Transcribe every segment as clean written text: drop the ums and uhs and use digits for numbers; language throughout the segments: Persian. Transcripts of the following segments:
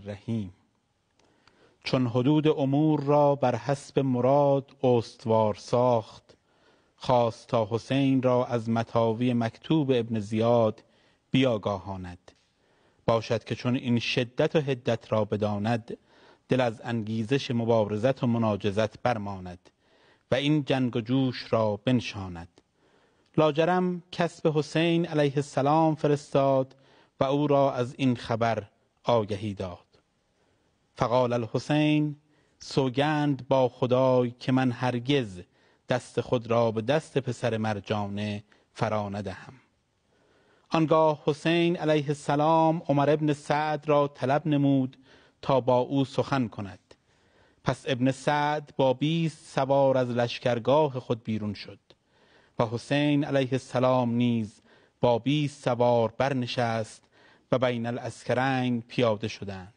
الرحیم. چون حدود امور را بر حسب مراد استوار ساخت، خواست تا حسین را از مطاوی مکتوب ابن زیاد بیاگاهاند. باشد که چون این شدت و حدت را بداند، دل از انگیزش مبارزت و مناجزت برماند و این جنگ و جوش را بنشاند. لاجرم کس به حسین علیه السلام فرستاد و او را از این خبر آگهی داد. فقال الحسین: سوگند با خدای که من هرگز دست خود را به دست پسر مرجانه فرا ندهم. آنگاه حسین علیه السلام عمر ابن سعد را طلب نمود تا با او سخن کند. پس ابن سعد با 20 سوار از لشکرگاه خود بیرون شد و حسین علیه السلام نیز با 20 سوار برنشست و بین العسکرین پیاده شدند.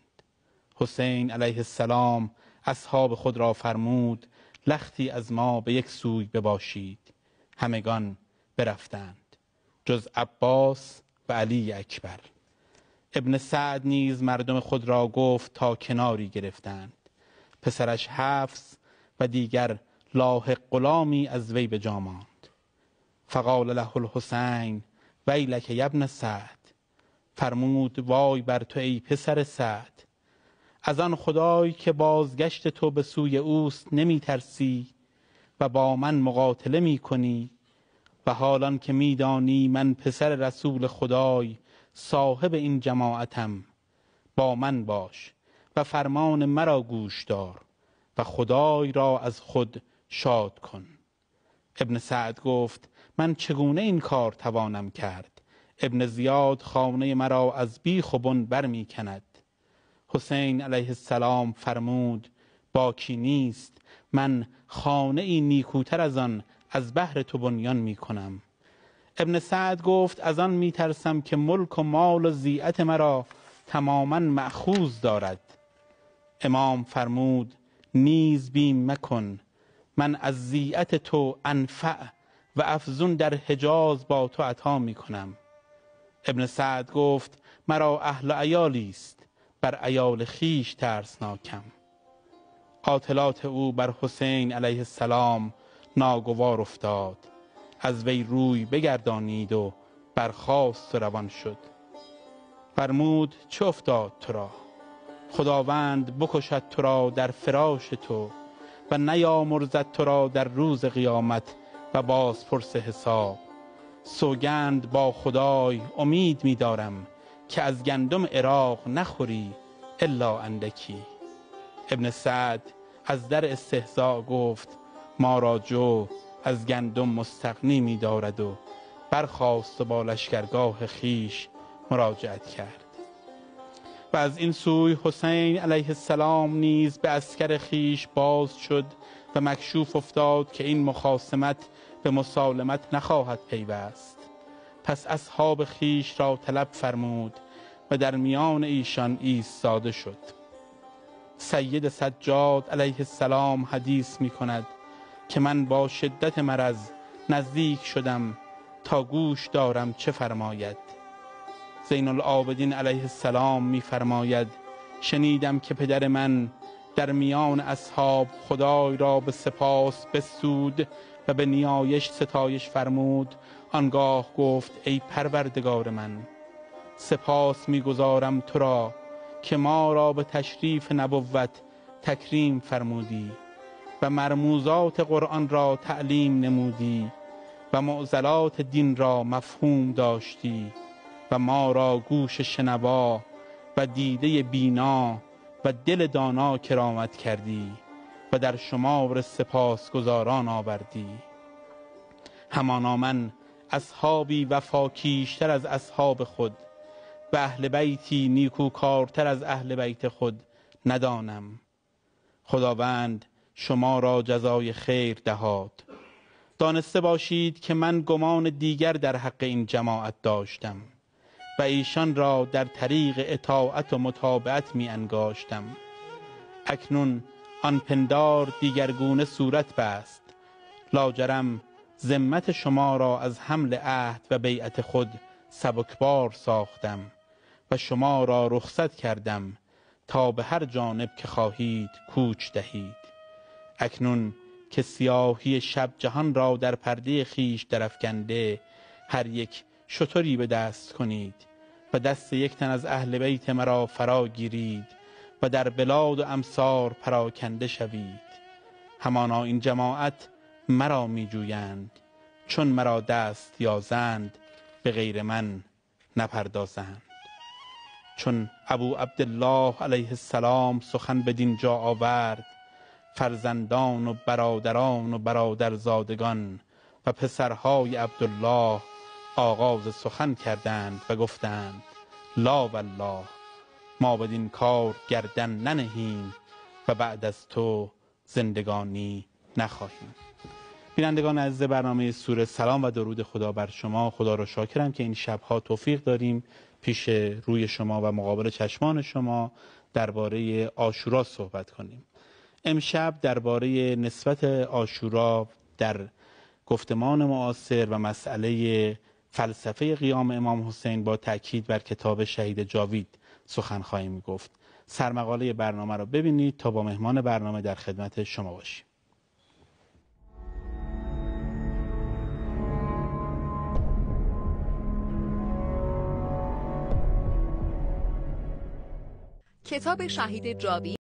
حسین علیه السلام اصحاب خود را فرمود لختی از ما به یک سوی بباشید. همگان برفتند جز عباس و علی اکبر. ابن سعد نیز مردم خود را گفت تا کناری گرفتند. پسرش حفص و دیگر لاحق غلامی از وی به جا ماند. فقال له الحسین: ویلک یا ابن سعد. فرمود وای بر تو ای پسر سعد. از آن خدای که بازگشت تو به سوی اوست نمی ترسی و با من مقاتله می کنی و حالان که می دانی من پسر رسول خدای صاحب این جماعتم. با من باش و فرمان مرا گوش دار و خدای را از خود شاد کن. ابن سعد گفت: من چگونه این کار توانم کرد؟ ابن زیاد خانه مرا از بیخ و بن بر می کند. حسین علیه السلام فرمود: باکی نیست، من خانه ای نیکوتر از آن از بهر تو بنیان می کنم. ابن سعد گفت: از آن می ترسم که ملک و مال و ضیعت مرا تماما مأخوذ دارد. امام فرمود: نیز بیم مکن، من از ضیعت تو انفع و افزون در حجاز با تو عطا می کنم. ابن سعد گفت: مرا اهل و عیالی است، بر عیال خیش ترسناکم. قاتلات او بر حسین علیه السلام ناگوار افتاد. از وی روی بگردانید و برخاست و روان شد. فرمود: چه افتاد تو را؟ خداوند بکشد تو را در فراش تو و نیامرزد تو را در روز قیامت و بازپرس حساب. سوگند با خدای امید می دارم که از گندم عراق نخوری الا اندکی. ابن سعد از در استهزاء گفت: ما را جو از گندم مستغنی می دارد و برخاست و با لشکرگاه خیش مراجعت کرد. و از این سوی حسین علیه السلام نیز به عسکر خیش باز شد و مکشوف افتاد که این مخاصمت به مسالمت نخواهد پیوست. پس اصحاب خیش را طلب فرمود و در میان ایشان ایستاده شد. سید سجاد علیه السلام حدیث می کند که من با شدت مرض نزدیک شدم تا گوش دارم چه فرماید. زین العابدین علیه السلام می فرماید: شنیدم که پدر من در میان اصحاب خدای را به سپاس بستود و به نیایش ستایش فرمود. آنگاه گفت: ای پروردگار من، سپاس می‌گزارم تو را که ما را به تشریف نبوت تکریم فرمودی و مرموزات قرآن را تعلیم نمودی و معضلات دین را مفهوم داشتی و ما را گوش شنوا و دیده بینا و دل دانا کرامت کردی و در شمار سپاسگزاران آوردی. همانا من اصحابی وفاکیشتر از اصحاب خود و اهل بیتی نیکوکارتر از اهل بیت خود ندانم. خداوند شما را جزای خیر دهاد. دانسته باشید که من گمان دیگر در حق این جماعت داشتم و ایشان را در طریق اطاعت و متابعت می انگاشتم. اکنون آن پندار دیگرگونه صورت بست. لاجرم ذمت شما را از حمل عهد و بیعت خود سبکبار ساختم و شما را رخصت کردم تا به هر جانب که خواهید کوچ دهید. اکنون که سیاهی شب جهان را در پرده خویش درافکنده، هر یک شتری به دست کنید و دست یک تن از اهل بیت مرا فرا گیرید و در بلاد و امصار پراکنده شوید. همانا این جماعت مرا می جویند، چون مرا دست یازند به غیر من نپردازند. چون ابو عبدالله علیه السلام سخن بدین جا آورد، فرزندان و برادران و برادرزادگان و پسرهای عبدالله آغاز سخن کردند و گفتند لا والله، ما بدین کار گردن ننهیم و بعد از تو زندگانی نخواهیم. بینندگان عزیز برنامه سوره، سلام و درود خدا بر شما. خدا را شاکرم که این شبها توفیق داریم پیش روی شما و مقابل چشمان شما درباره عاشورا صحبت کنیم. امشب درباره نسبت عاشورا در گفتمان معاصر و مسئله فلسفه قیام امام حسین با تأکید بر کتاب شهید جاوید سخن خواهیم گفت. سرمقاله برنامه را ببینید تا با مهمان برنامه در خدمت شما باشیم. کتاب شهید جاوید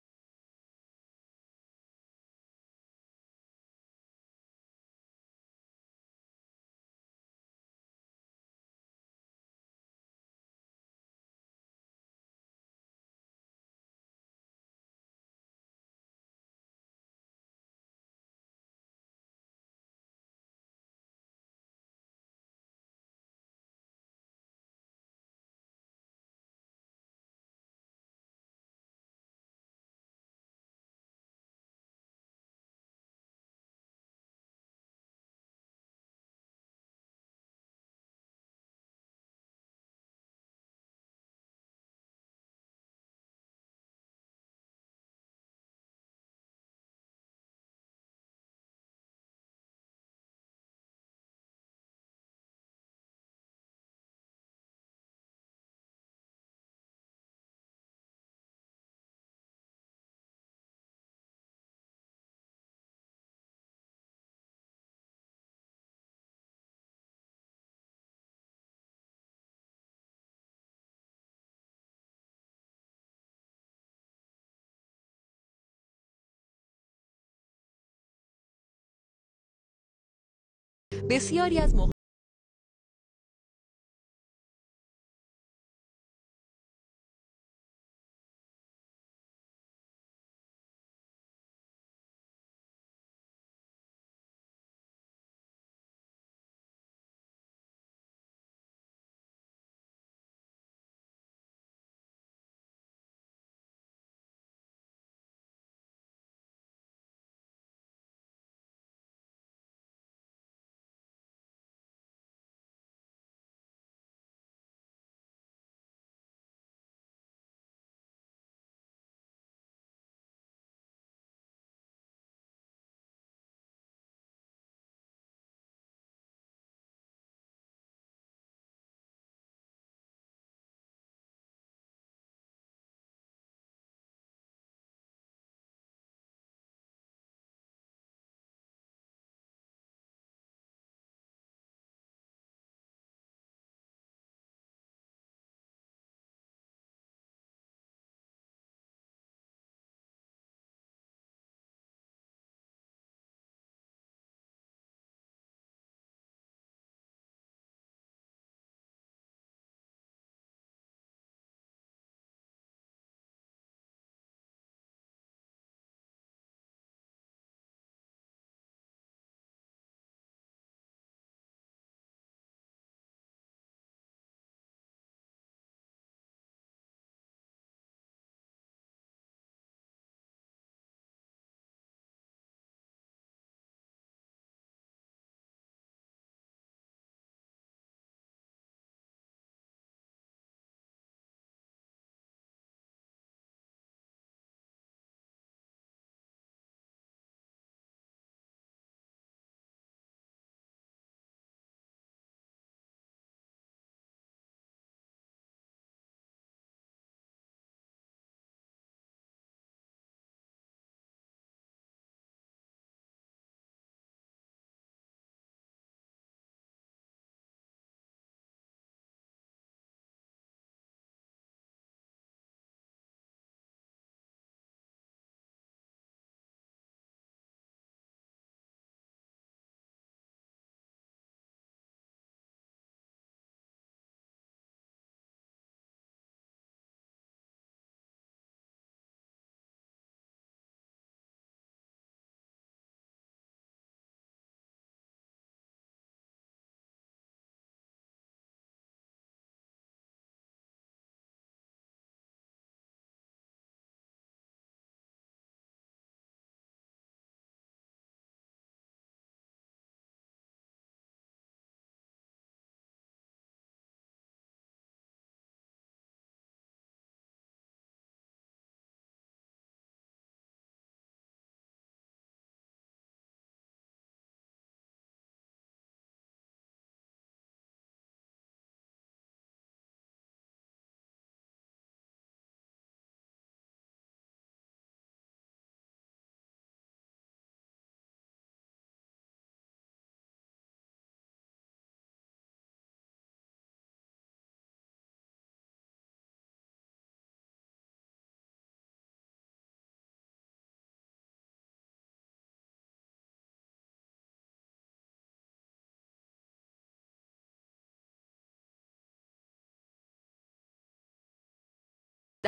بسیاری از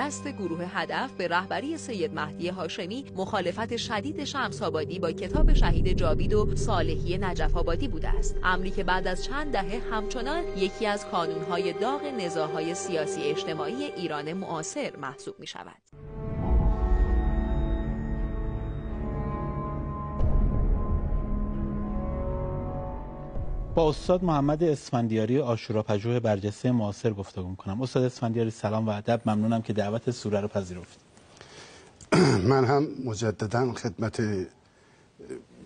دست گروه هدف به رهبری سید مهدی هاشمی مخالفت شدید شمس‌آبادی با کتاب شهید جاوید و صالحی نجف آبادی بوده است، امری که بعد از چند دهه همچنان یکی از کانون‌های داغ نزاع‌های سیاسی اجتماعی ایران معاصر محسوب می‌شود. با استاد محمد اسفندیاری عاشوراپژوه برجسته معاصر گفتگو می‌کنم. استاد اسفندیاری سلام و ادب، ممنونم که دعوت سوره رو پذیرفتید. من هم مجددا خدمت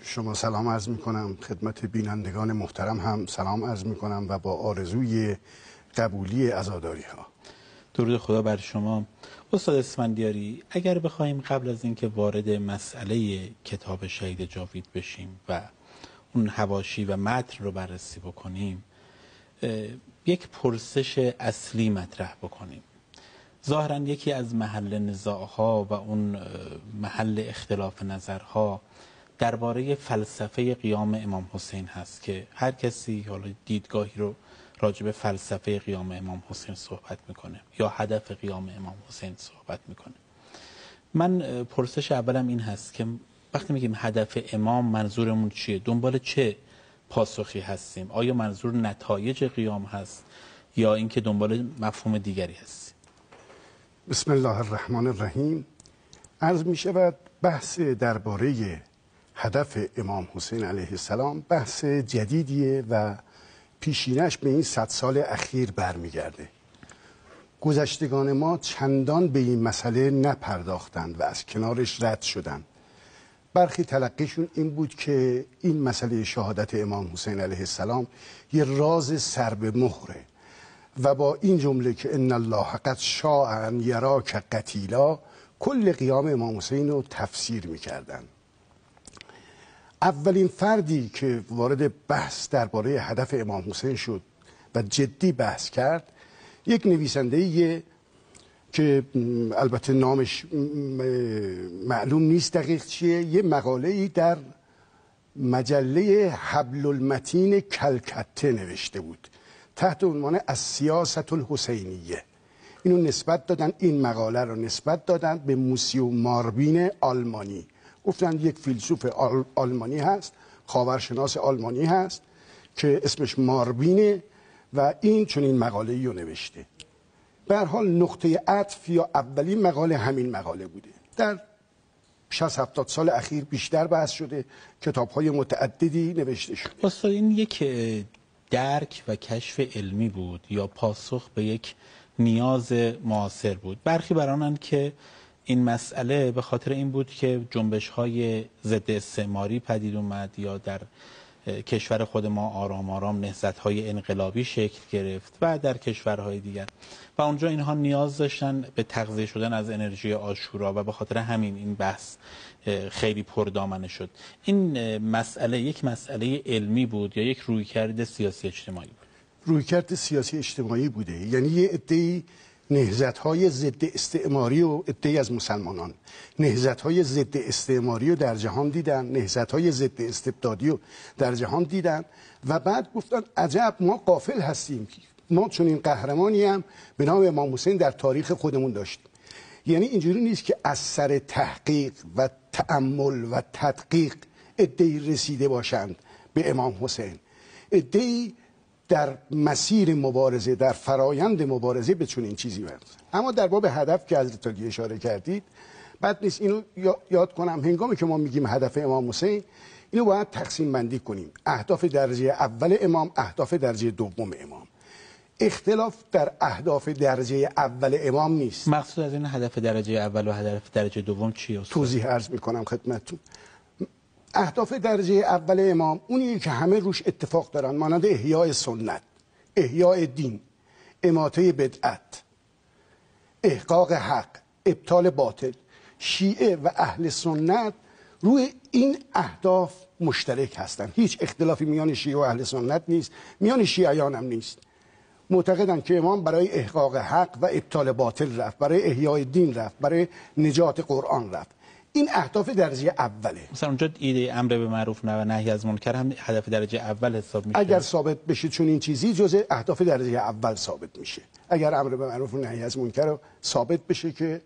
شما سلام عرض می‌کنم، خدمت بینندگان محترم هم سلام عرض می‌کنم و با آرزوی قبولی عزاداری‌ها. درود خدا بر شما. استاد اسفندیاری، اگر بخوایم قبل از اینکه وارد مسئله کتاب شهید جاوید بشیم و اون حواشی و متن رو بررسی بکنیم، یک پرسش اصلی مطرح بکنیم. ظاهراً یکی از محل نزاعها و اون محل اختلاف نظرها درباره فلسفه قیام امام حسین هست که هر کسی حالا دیدگاهی رو راجع به فلسفه قیام امام حسین صحبت میکنه یا هدف قیام امام حسین صحبت میکنه. من پرسش اولم این هست که وقتی میگیم هدف امام منظورمون چیه؟ دنبال چه پاسخی هستیم؟ آیا منظور نتایج قیام هست یا اینکه دنبال مفهوم دیگری هستیم؟ بسم الله الرحمن الرحیم. عرض می شود بحث درباره هدف امام حسین علیه السلام بحث جدیدیه و پیشینش به این 100 سال اخیر برمیگرده. گذشتگان ما چندان به این مسئله نپرداختند و از کنارش رد شدند. برخی تلقیشون این بود که این مسئله شهادت امام حسین علیه السلام یه راز سر به مهره و با این جمله که ان الله قد شاء ان یراک قتیلا کل قیام امام حسین رو تفسیر میکردن. اولین فردی که وارد بحث درباره هدف امام حسین شد و جدی بحث کرد یک نویسنده‌ایه که البته نامش معلوم نیست دقیق چیه، یه مقاله‌ای در مجله حبل المتین کلکته نوشته بود تحت عنوان السیاست الحسینیه. اینو نسبت دادن، این مقاله رو نسبت دادن به موسیو ماربین آلمانی. گفتن یک فیلسوف آلمانی هست، خاورشناس آلمانی هست که اسمش ماربینه و این چون این مقاله‌ای رو نوشته. به هر حال نقطه عطف یا اولین مقاله همین مقاله بوده. در 60-70 سال اخیر بیشتر بحث شده، کتاب‌های متعددی نوشته شده. استاد این یک درک و کشف علمی بود یا پاسخ به یک نیاز معاصر بود؟ برخی برانند که این مسئله به خاطر این بود که جنبش‌های ضد استعماری پدید اومد یا در کشور خود ما آرام آرام نهضت‌های انقلابی شکل گرفت و در کشورهای دیگر و اونجا اینها نیاز داشتن به تغذیه شدن از انرژی عاشورا و به خاطر همین این بحث خیلی پردامنه شد. این مسئله یک مسئله علمی بود یا یک رویکرد سیاسی اجتماعی بود؟ رویکرد سیاسی اجتماعی بوده. یعنی یه عده‌ای نهضت‌های ضد استعماری و عده‌ای از مسلمانان نهضت‌های ضد استعماری رو در جهان دیدن، نهضت‌های ضد استبدادی رو در جهان دیدن و بعد گفتن عجب ما غافل هستیم، ما چون این قهرمانی هم به نام امام حسین در تاریخ خودمون داشتیم. یعنی اینجوری نیست که از سر تحقیق و تأمل و تدقیق عده‌ای رسیده باشند به امام حسین، عده‌ای در مسیر مبارزه، در فرایند مبارزه به چنین چیزی برسن. اما در باب هدف که حضرت علی اشاره کردید، بد نیست اینو یاد کنم هنگامی که ما میگیم هدف امام حسین، اینو باید تقسیم بندی کنیم. اهداف درجه اول امام، اهداف درجه دوم امام. اختلاف در اهداف درجه اول امام نیست. مقصود از این هدف درجه اول و هدف درجه دوم چیه استاد؟ توضیح عرض میکنم خدمتتون. اهداف درجه اول امام اونیه که همه روش اتفاق دارن، مانند احیاء سنت، احیاء دین، اماطه بدعت، احقاق حق، ابطال باطل. شیعه و اهل سنت روی این اهداف مشترک هستن. هیچ اختلافی میان شیعه و اهل سنت نیست، میان شیعیان هم نیست. معتقدن که امام برای احقاق حق و ابطال باطل رفت، برای احیاء دین رفت، برای نجات قرآن رفت. این اهداف درجه اوله. مثلا اونجا ایده امر به معروف و نهی از منکر هم هدف درجه اول حساب میشه. اگر ثابت بشه چون این چیزی جزء اهداف درجه اول ثابت میشه. اگر امر به معروف و نهی از منکر ثابت بشه که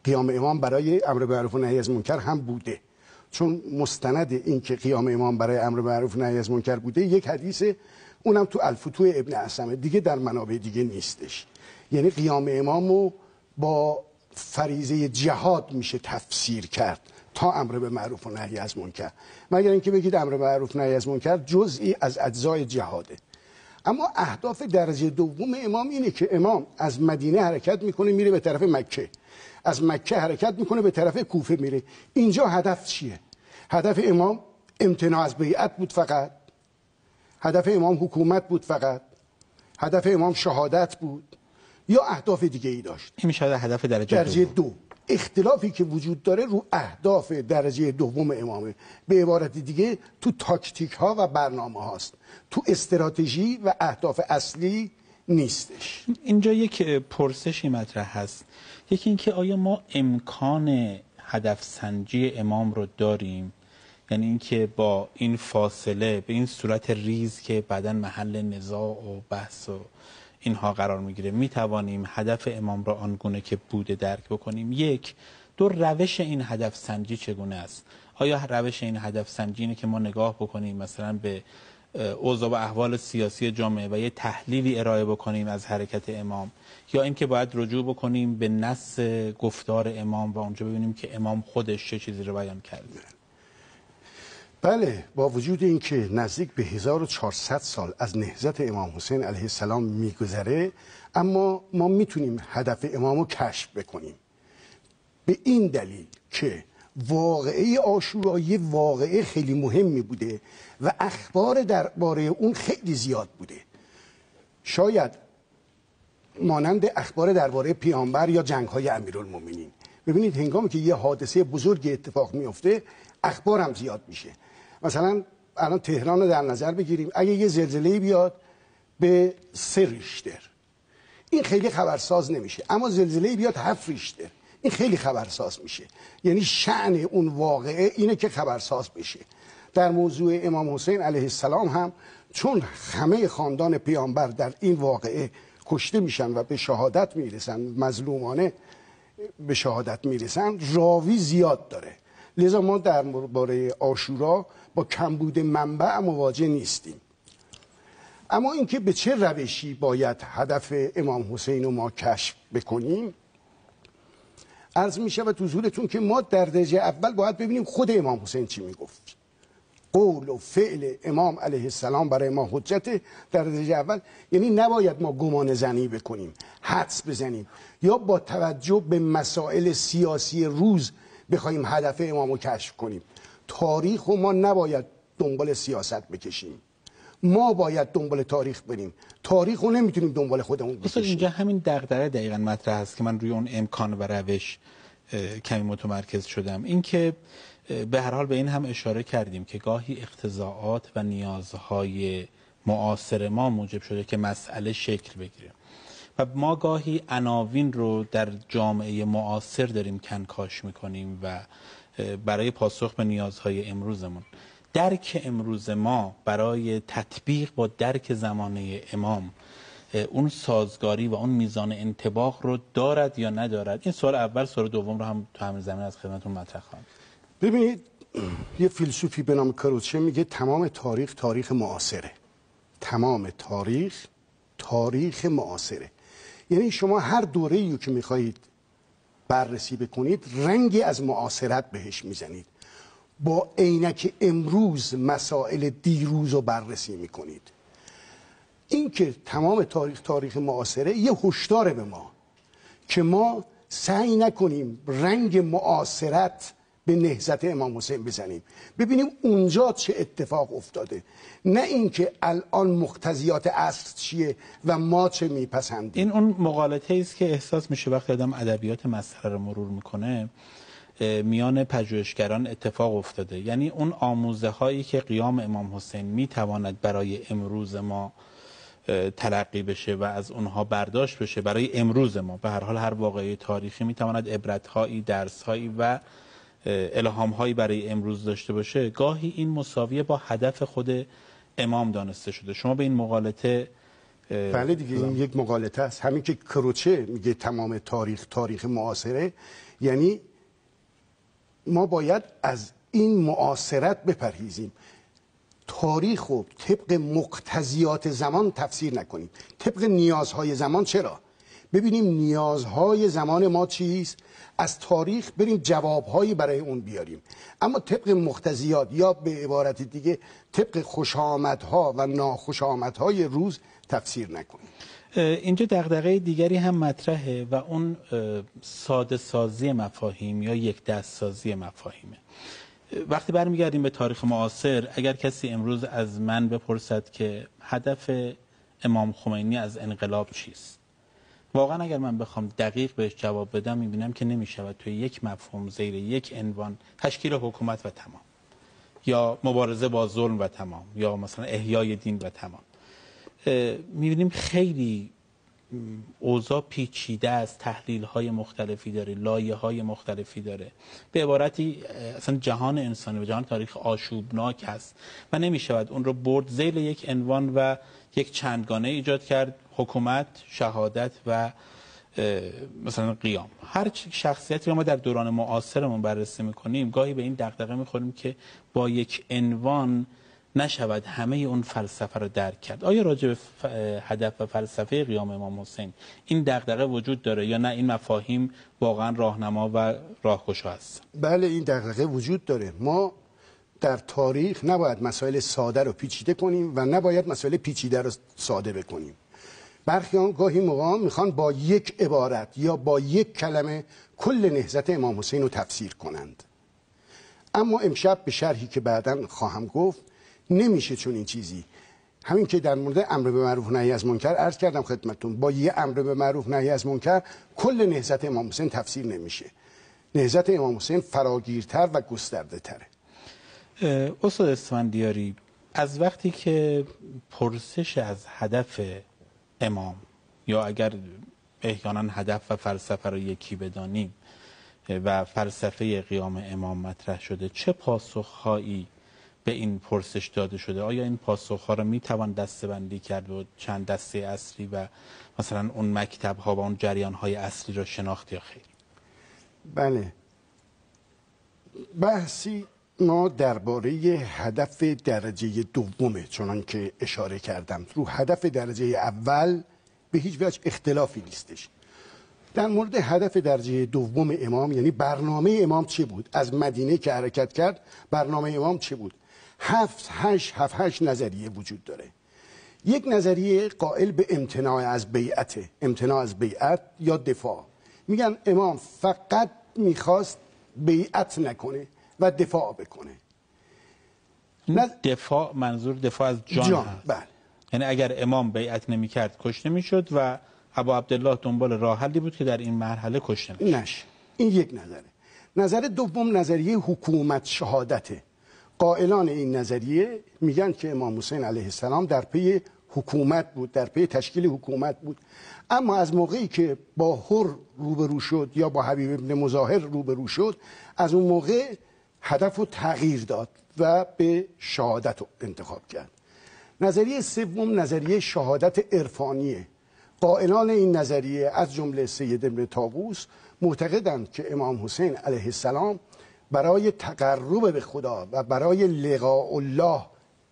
قیام امام برای امر به معروف و نهی از منکر هم بوده، چون مستند این که قیام امام برای امر به معروف و نهی از منکر بوده یک حدیثه، اونم تو الفتوح ابن اعصم، دیگه در منابع دیگه نیستش. یعنی قیام امامو با فریضه جهاد میشه تفسیر کرد تا امر به معروف و نهی از منکر، مگر اینکه بگید امر به معروف و نهی از منکر جزئی از اجزای جهاده. اما اهداف درجه دوم امام اینه که امام از مدینه حرکت میکنه میره به طرف مکه، از مکه حرکت میکنه به طرف کوفه میره. اینجا هدف چیه؟ هدف امام امتناع از بیعت بود فقط؟ هدف امام حکومت بود فقط؟ هدف امام شهادت بود یا اهداف دیگه ای داشت؟ این میشه هدف درجه دو. اختلافی که وجود داره رو اهداف درجه دوم امامه. به عبارت دیگه تو تاکتیک ها و برنامه هاست، تو استراتژی و اهداف اصلی نیستش. اینجا یک پرسشی مطرح هست، یکی اینکه آیا ما امکان هدف سنجی امام رو داریم؟ یعنی اینکه با این فاصله به این صورت ریز که بعداً محل نزاع و بحث و اینها قرار میگیره میتوانیم هدف امام را آنگونه که بوده درک بکنیم؟ یک. دو، روش این هدف سنجی چگونه است؟ آیا روش این هدف سنجی اینه که ما نگاه بکنیم مثلا به اوضاع و احوال سیاسی جامعه و یه تحلیلی ارائه بکنیم از حرکت امام، یا اینکه باید رجوع بکنیم به نص گفتار امام و اونجا ببینیم که امام خودش چه چیزی رو بیان کرده؟ بله، با وجود اینکه نزدیک به 1400 سال از نهضت امام حسین علیه السلام میگذره، اما ما میتونیم هدف امام رو کشف بکنیم، به این دلیل که واقعه عاشورا یه واقعه خیلی مهمی بوده و اخبار درباره اون خیلی زیاد بوده. شاید مانند اخبار درباره پیامبر یا جنگ‌های امیرالمومنین. ببینید هنگامی که یه حادثه بزرگ اتفاق میفته اخبار هم زیاد میشه. مثلا الان تهران رو در نظر بگیریم، اگه یه زلزله بیاد به 3 ریشتر این خیلی خبرساز نمیشه، اما زلزله بیاد 7 ریشتر این خیلی خبرساز میشه. یعنی شأن اون واقعه اینه که خبرساز بشه. در موضوع امام حسین علیه السلام هم چون همه خاندان پیامبر در این واقعه کشته میشن و به شهادت میرسن، مظلومانه به شهادت میرسن، راوی زیاد داره. لذا ما در باره عاشورا با کمبود منبع مواجه نیستیم. اما اینکه به چه روشی باید هدف امام حسین رو ما کشف بکنیم، عرض می شود حضورتون که ما در درجه اول باید ببینیم خود امام حسین چی میگفت. قول و فعل امام علیه السلام برای ما حجت در درجه اول. یعنی نباید ما گمان زنی بکنیم، حدس بزنیم یا با توجه به مسائل سیاسی روز بخوایم هدف امام رو کشف کنیم. تاریخ رو ما نباید دنبال سیاست بکشیم، ما باید دنبال تاریخ بریم. تاریخ رو نمیتونیم دنبال خودمون بکشیم. اینجا همین دغدغه دقیقاً مطرح است که من روی اون امکان و روش کمی متمرکز شدم. اینکه به هر حال به این هم اشاره کردیم که گاهی اقتضاعات و نیازهای معاصر ما موجب شده که مسئله شکل بگیره و ما گاهی عناوین رو در جامعه معاصر داریم کنکاش میکنیم و برای پاسخ به نیازهای امروزمون. درک امروز ما برای تطبیق با درک زمانه امام اون سازگاری و اون میزان انطباق رو دارد یا ندارد؟ این سوال اول. سوال دوم رو هم تو همین زمین از خدمتتون مطرح خواهم. ببینید یه فیلسوفی به نام کاروچه میگه تمام تاریخ تاریخ معاصره. تمام تاریخ تاریخ معاصره. یعنی شما هر دوره‌ای رو که میخواهید بررسی بکنید رنگی از معاصرت بهش میزنید، با عینک امروز مسائل دیروز رو بررسی میکنید. این که تمام تاریخ تاریخ معاصره یه هشدار به ما که ما سعی نکنیم رنگ معاصرت به نهضت امام حسین بزنیم، ببینیم اونجا چه اتفاق افتاده، نه اینکه الان مقتضیات عصر چیه و ما چه میپسندیم. این اون مغالطه است که احساس میشه وقتی آدم ادبیات مسخره رو مرور میکنه میان پژوهشگران اتفاق افتاده. یعنی اون آموزه هایی که قیام امام حسین میتواند برای امروز ما تلقی بشه و از اونها برداشت بشه برای امروز ما، به هر حال هر واقعه تاریخی میتواند عبرت هایی، درس هایی و الهام هایی برای امروز داشته باشه، گاهی این مساویه با هدف خود امام دانسته شده. شما به این مغالطه بله دیگه، این یک مغالطه است. همین که کروچه میگه تمام تاریخ معاصره، یعنی ما باید از این معاصرت بپرهیزیم. تاریخ رو طبق مقتضیات زمان تفسیر نکنیم، طبق نیازهای زمان. چرا؟ ببینیم نیازهای زمان ما چیست، از تاریخ بریم جوابهایی برای اون بیاریم، اما طبق مقتضیات یا به عبارت دیگه طبق خوشامدها و ناخوشامدهای روز تفسیر نکنیم. اینجا دغدغه دیگری هم مطرحه و اون ساده سازی مفاهیم یا یک دست سازی مفاهیمه. وقتی برمیگردیم به تاریخ معاصر، اگر کسی امروز از من بپرسد که هدف امام خمینی از انقلاب چیست، واقعا اگر من بخوام دقیق بهش جواب بدم میبینم که نمیشود توی یک مفهوم زیر یک عنوان تشکیل حکومت و تمام، یا مبارزه با ظلم و تمام، یا مثلا احیای دین و تمام. میبینیم خیلی اوضاع پیچیده است، تحلیل های مختلفی داره، لایه های مختلفی داره. به عبارتی اصلا جهان انسانی و جهان تاریخ آشوبناک است و نمیشود اون رو برد زیر یک عنوان و یک چندگانه ایجاد کرد: حکومت، شهادت و مثلا قیام. هر شخصیتی رو ما در دوران معاصرمون بررسی میکنیم، گاهی به این دغدغه میخوریم که با یک عنوان نشود همه اون فلسفه رو درک کرد. آیا راجع به هدف و فلسفه قیام امام حسین این دغدغه وجود داره یا نه این مفاهیم واقعا راهنما و راهگشا است؟ بله، این دغدغه وجود داره. ما در تاریخ نباید مسائل ساده رو پیچیده کنیم و نباید مسائل پیچیده رو ساده بکنیم. برخیان گاهی موقع میخوان با یک عبارت یا با یک کلمه کل نهضت امام حسین رو تفسیر کنند. اما امشب به شرحی که بعداً خواهم گفت نمیشه چون این چیزی. همین که در مورد امر به معروف نهی از منکر عرض کردم خدمتتون، با یه امر به معروف نهی از منکر کل نهضت امام حسین تفسیر نمیشه. نهضت امام حسین فراگیرتر و گسترده تره. استاد اسفندیاری، از وقتی که پرسش از هدف امام، یا اگر احیانا هدف و فلسفه رو یکی بدانیم، و فلسفه قیام امام مطرح شده، چه پاسخهایی به این پرسش داده شده؟ آیا این پاسخها رو میتوان دسته‌بندی کرد و چند دسته اصلی و مثلا اون مکتب‌ها و اون جریان‌های اصلی رو شناخت یا خیر؟ بله، بحثی ما درباره هدف درجه دومه، چنان که اشاره کردم. رو هدف درجه اول به هیچ وجه اختلافی نیستش. در مورد هدف درجه دوم امام، یعنی برنامه امام چه بود؟ از مدینه که حرکت کرد برنامه امام چه بود؟ 7-8 نظریه وجود داره. یک نظریه قائل به امتناع از بیعت، امتناع از بیعت یا دفاع. میگن امام فقط میخواست بیعت نکنه و دفاع بکنه. دفاع منظور دفاع از جان هست. بله. یعنی اگر امام بیعت نمی‌کرد کشته میشد و ابا عبدالله دنبال راه حلی بود که در این مرحله کشته نشه. این یک نظره. نظر دوم نظریه حکومت شهادته. قائلان این نظریه میگن که امام حسین علیه السلام در پی حکومت بود، در پی تشکیل حکومت بود، اما از موقعی که با حر روبرو شد یا با حبیب ابن مظاهر روبرو شد، از اون موقع هدف رو تغییر داد و به شهادت رو انتخاب کرد. نظریه سوم نظریه شهادت عرفانیه. قائلان این نظریه از جمله سید ابن طاووس معتقدند که امام حسین علیه السلام برای تقرب به خدا و برای لقاء الله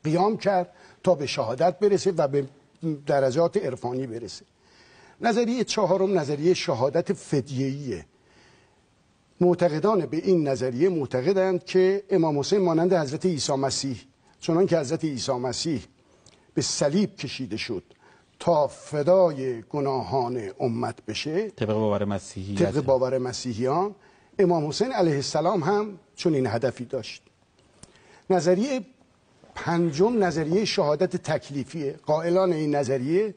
قیام کرد تا به شهادت برسه و به درجات عرفانی برسه. نظریه چهارم نظریه شهادت فدیه‌ایه. معتقدان به این نظریه معتقدند که امام حسین مانند حضرت عیسی مسیح، چنان که حضرت عیسی مسیح به صلیب کشیده شد تا فدای گناهان امت بشه، طبق باور مسیحیان، امام حسین علیه السلام هم چون این هدفی داشت. نظریه پنجم نظریه شهادت تکلیفیه. قائلان این نظریه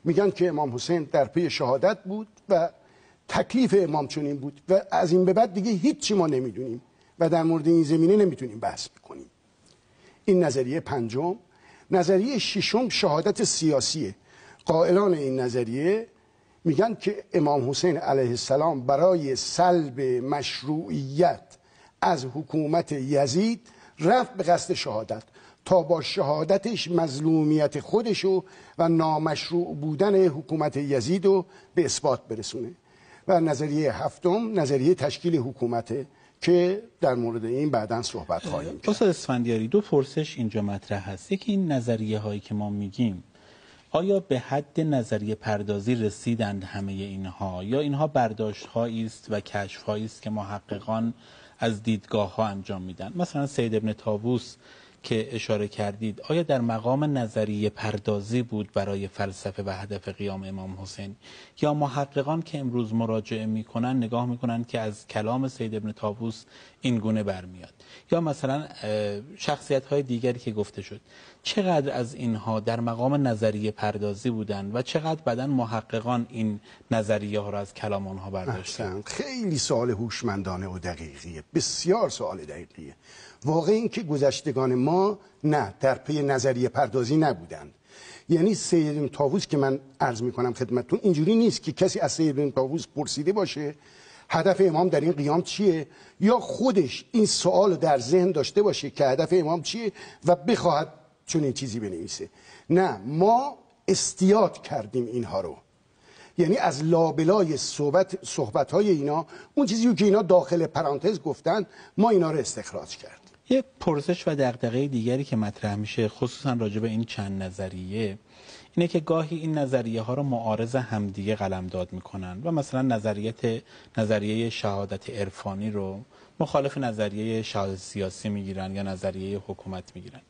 میگن که امام حسین در پی شهادت بود و تکلیف امام چنین بود و از این به بعد دیگه هیچی ما نمیدونیم و در مورد این زمینه نمیتونیم بحث بکنیم. این نظریه پنجم. نظریه ششم شهادت سیاسیه. قائلان این نظریه میگن که امام حسین علیه السلام برای سلب مشروعیت از حکومت یزید رفت به قصد شهادت تا با شهادتش مظلومیت خودشو و نامشروع بودن حکومت یزید رو به اثبات برسونه. و نظریه هفتم نظریه تشکیل حکومته که در مورد این بعداً صحبت خواهیم کرد. استاد اسفندیاری، دو پرسش اینجا مطرح هست. یکی این نظریه هایی که ما میگیم آیا به حد نظریه پردازی رسیدند همه اینها، یا اینها برداشت هایی است و کشف هایی است که محققان از دیدگاه ها انجام میدن؟ مثلا سید ابن طاووس که اشاره کردید، آیا در مقام نظریه پردازی بود برای فلسفه و هدف قیام امام حسین، یا محققان که امروز مراجعه میکنن نگاه میکنن که از کلام سید ابن طاووس این گونه برمیاد؟ یا مثلا شخصیت های دیگری که گفته شد، چقدر از اینها در مقام نظریه پردازی بودن و چقدر بعداً محققان این نظریه ها را از کلام آنها برداشتند؟ خیلی سوال هوشمندانه و دقیقیه، بسیار سوال دقیقیه. واقع این که گذشتگان ما نه در پی نظریه پردازی نبودند. یعنی سید ابن طاووس که من عرض میکنم خدمتتون، اینجوری نیست که کسی از سید ابن طاووس پرسیده باشه هدف امام در این قیام چیه، یا خودش این سوال در ذهن داشته باشه که هدف امام چیه و بخواهد چون این چیزی بنویسه. نه، ما استیاد کردیم اینها رو. یعنی از لابلای صحبت‌های اینا، اون چیزی که اینا داخل پرانتز گفتن، ما اینا رو استخراج کردیم. یه پرسش و دغدغه دیگری که مطرح میشه خصوصا راجع به این چند نظریه اینه که گاهی این نظریه ها رو معارض همدیگه قلمداد میکنن و مثلا نظریه شهادت عرفانی رو مخالف نظریه شهادت سیاسی میگیرن یا نظریه حکومت میگیرن.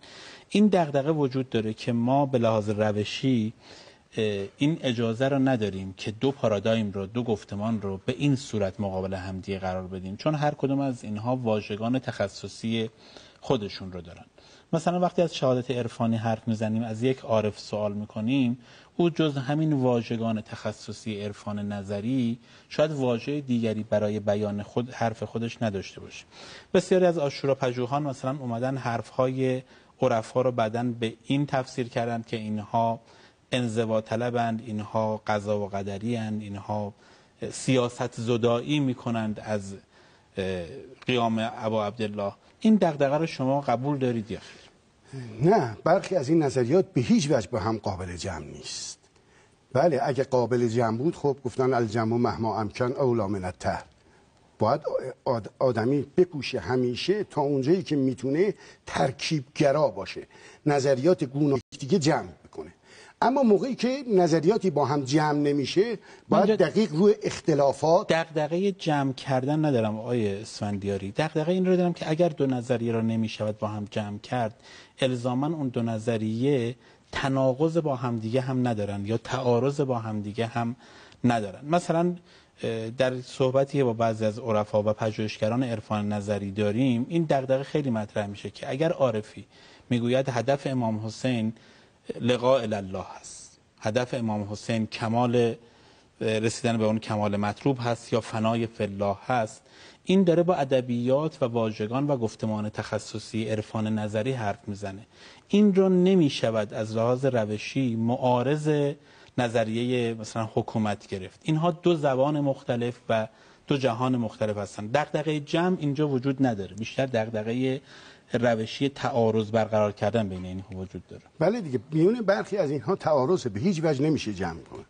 این دغدغه وجود داره که ما به لحاظ روشی این اجازه رو نداریم که دو پارادایم رو، دو گفتمان رو به این صورت مقابل همدیگه قرار بدیم، چون هر کدوم از اینها واژگان تخصصی خودشون رو دارن. مثلا وقتی از شهادت عرفانی حرف میزنیم، از یک عارف سوال میکنیم، او جز همین واژگان تخصصی عرفان نظری شاید واژه دیگری برای بیان حرف خودش نداشته باشه. بسیاری از آشوراپژوهان مثلا اومدن حرفهای عرفا رو بعداً به این تفسیر کردن که اینها انزوا طلبند، اینها قضا و قدری اند، اینها سیاست زدایی میکنند از قیام ابا عبدالله. این دغدغه رو شما قبول دارید یا خیر؟ نه، برخی از این نظریات به هیچ وجه با هم قابل جمع نیست. بله اگه قابل جمع بود خب گفتن الجمع مهما امکن اولی من الطرح. باید آدمی بکوشه همیشه تا اونجایی که میتونه ترکیبگرا باشه، نظریات گوناگون دیگه جمع بکنه. اما موقعی که نظریاتی با هم جمع نمیشه باید دقیق روی اختلافات. دغدغه جمع کردن ندارم آقای اسفندیاری، دغدغه این رو دارم که اگر دو نظریه را نمیشود با هم جمع کرد، الزاما اون دو نظریه تناقض با همدیگه هم ندارن یا تعارض با همدیگه هم ندارن. مثلا در صحبتی با بعضی از عرفا و پژوهشگران عرفان نظری داریم، این دغدغه خیلی مطرح میشه که اگر عارفی میگوید هدف امام حسین لقاء الله هست، هدف امام حسین کمال رسیدن به اون کمال مطلوب هست یا فنای فی الله هست، این داره با ادبیات و واژگان و گفتمان تخصصی عرفان نظری حرف میزنه. این رو نمیشود از لحاظ روشی معارض نظریه مثلا حکومت گرفت. اینها دو زبان مختلف و دو جهان مختلف هستن. دغدغه جمع اینجا وجود نداره، بیشتر دغدغه روشی تعارض برقرار کردن بین اینها وجود داره. بله دیگه، میون برخی از اینها تعارض به هیچ وجه نمیشه جمع کنه.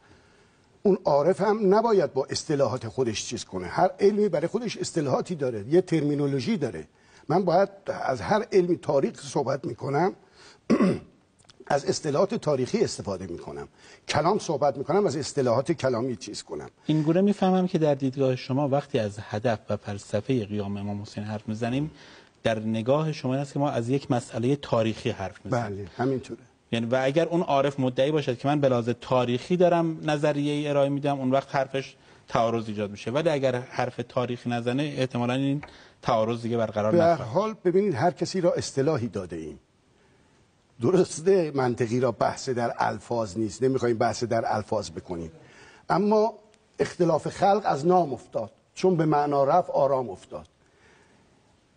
اون عارف هم نباید با اصطلاحات خودش چیز کنه. هر علمی برای خودش اصطلاحاتی داره، یه ترمینولوژی داره. من باید از هر علمی تاریخ صحبت میکنم از اصطلاحات تاریخی استفاده میکنم. کلام صحبت میکنم از اصطلاحات کلامی چیز کنم. این گونه میفهمم که در دیدگاه شما وقتی از هدف و فلسفه قیام امام حسین حرف میزنیم، در نگاه شما این است که ما از یک مسئله تاریخی حرف میزنیم. بله همینطوره. یعنی و اگر اون عارف مدعی باشد که من به لحاظ تاریخی دارم نظریه ارائه میدم، اون وقت حرفش تعارض ایجاد میشه. ولی اگر حرف تاریخی نزنه احتمالاً این تعارض دیگه برقرار نخواهد. به هر حال ببینید هر کسی را اصطلاحی داده ایم. درسته منطقی را بحث در الفاظ نیست، نمیخوایم بحث در الفاظ بکنیم، اما اختلاف خلق از نام افتاد، چون به معنا رفت آرام افتاد.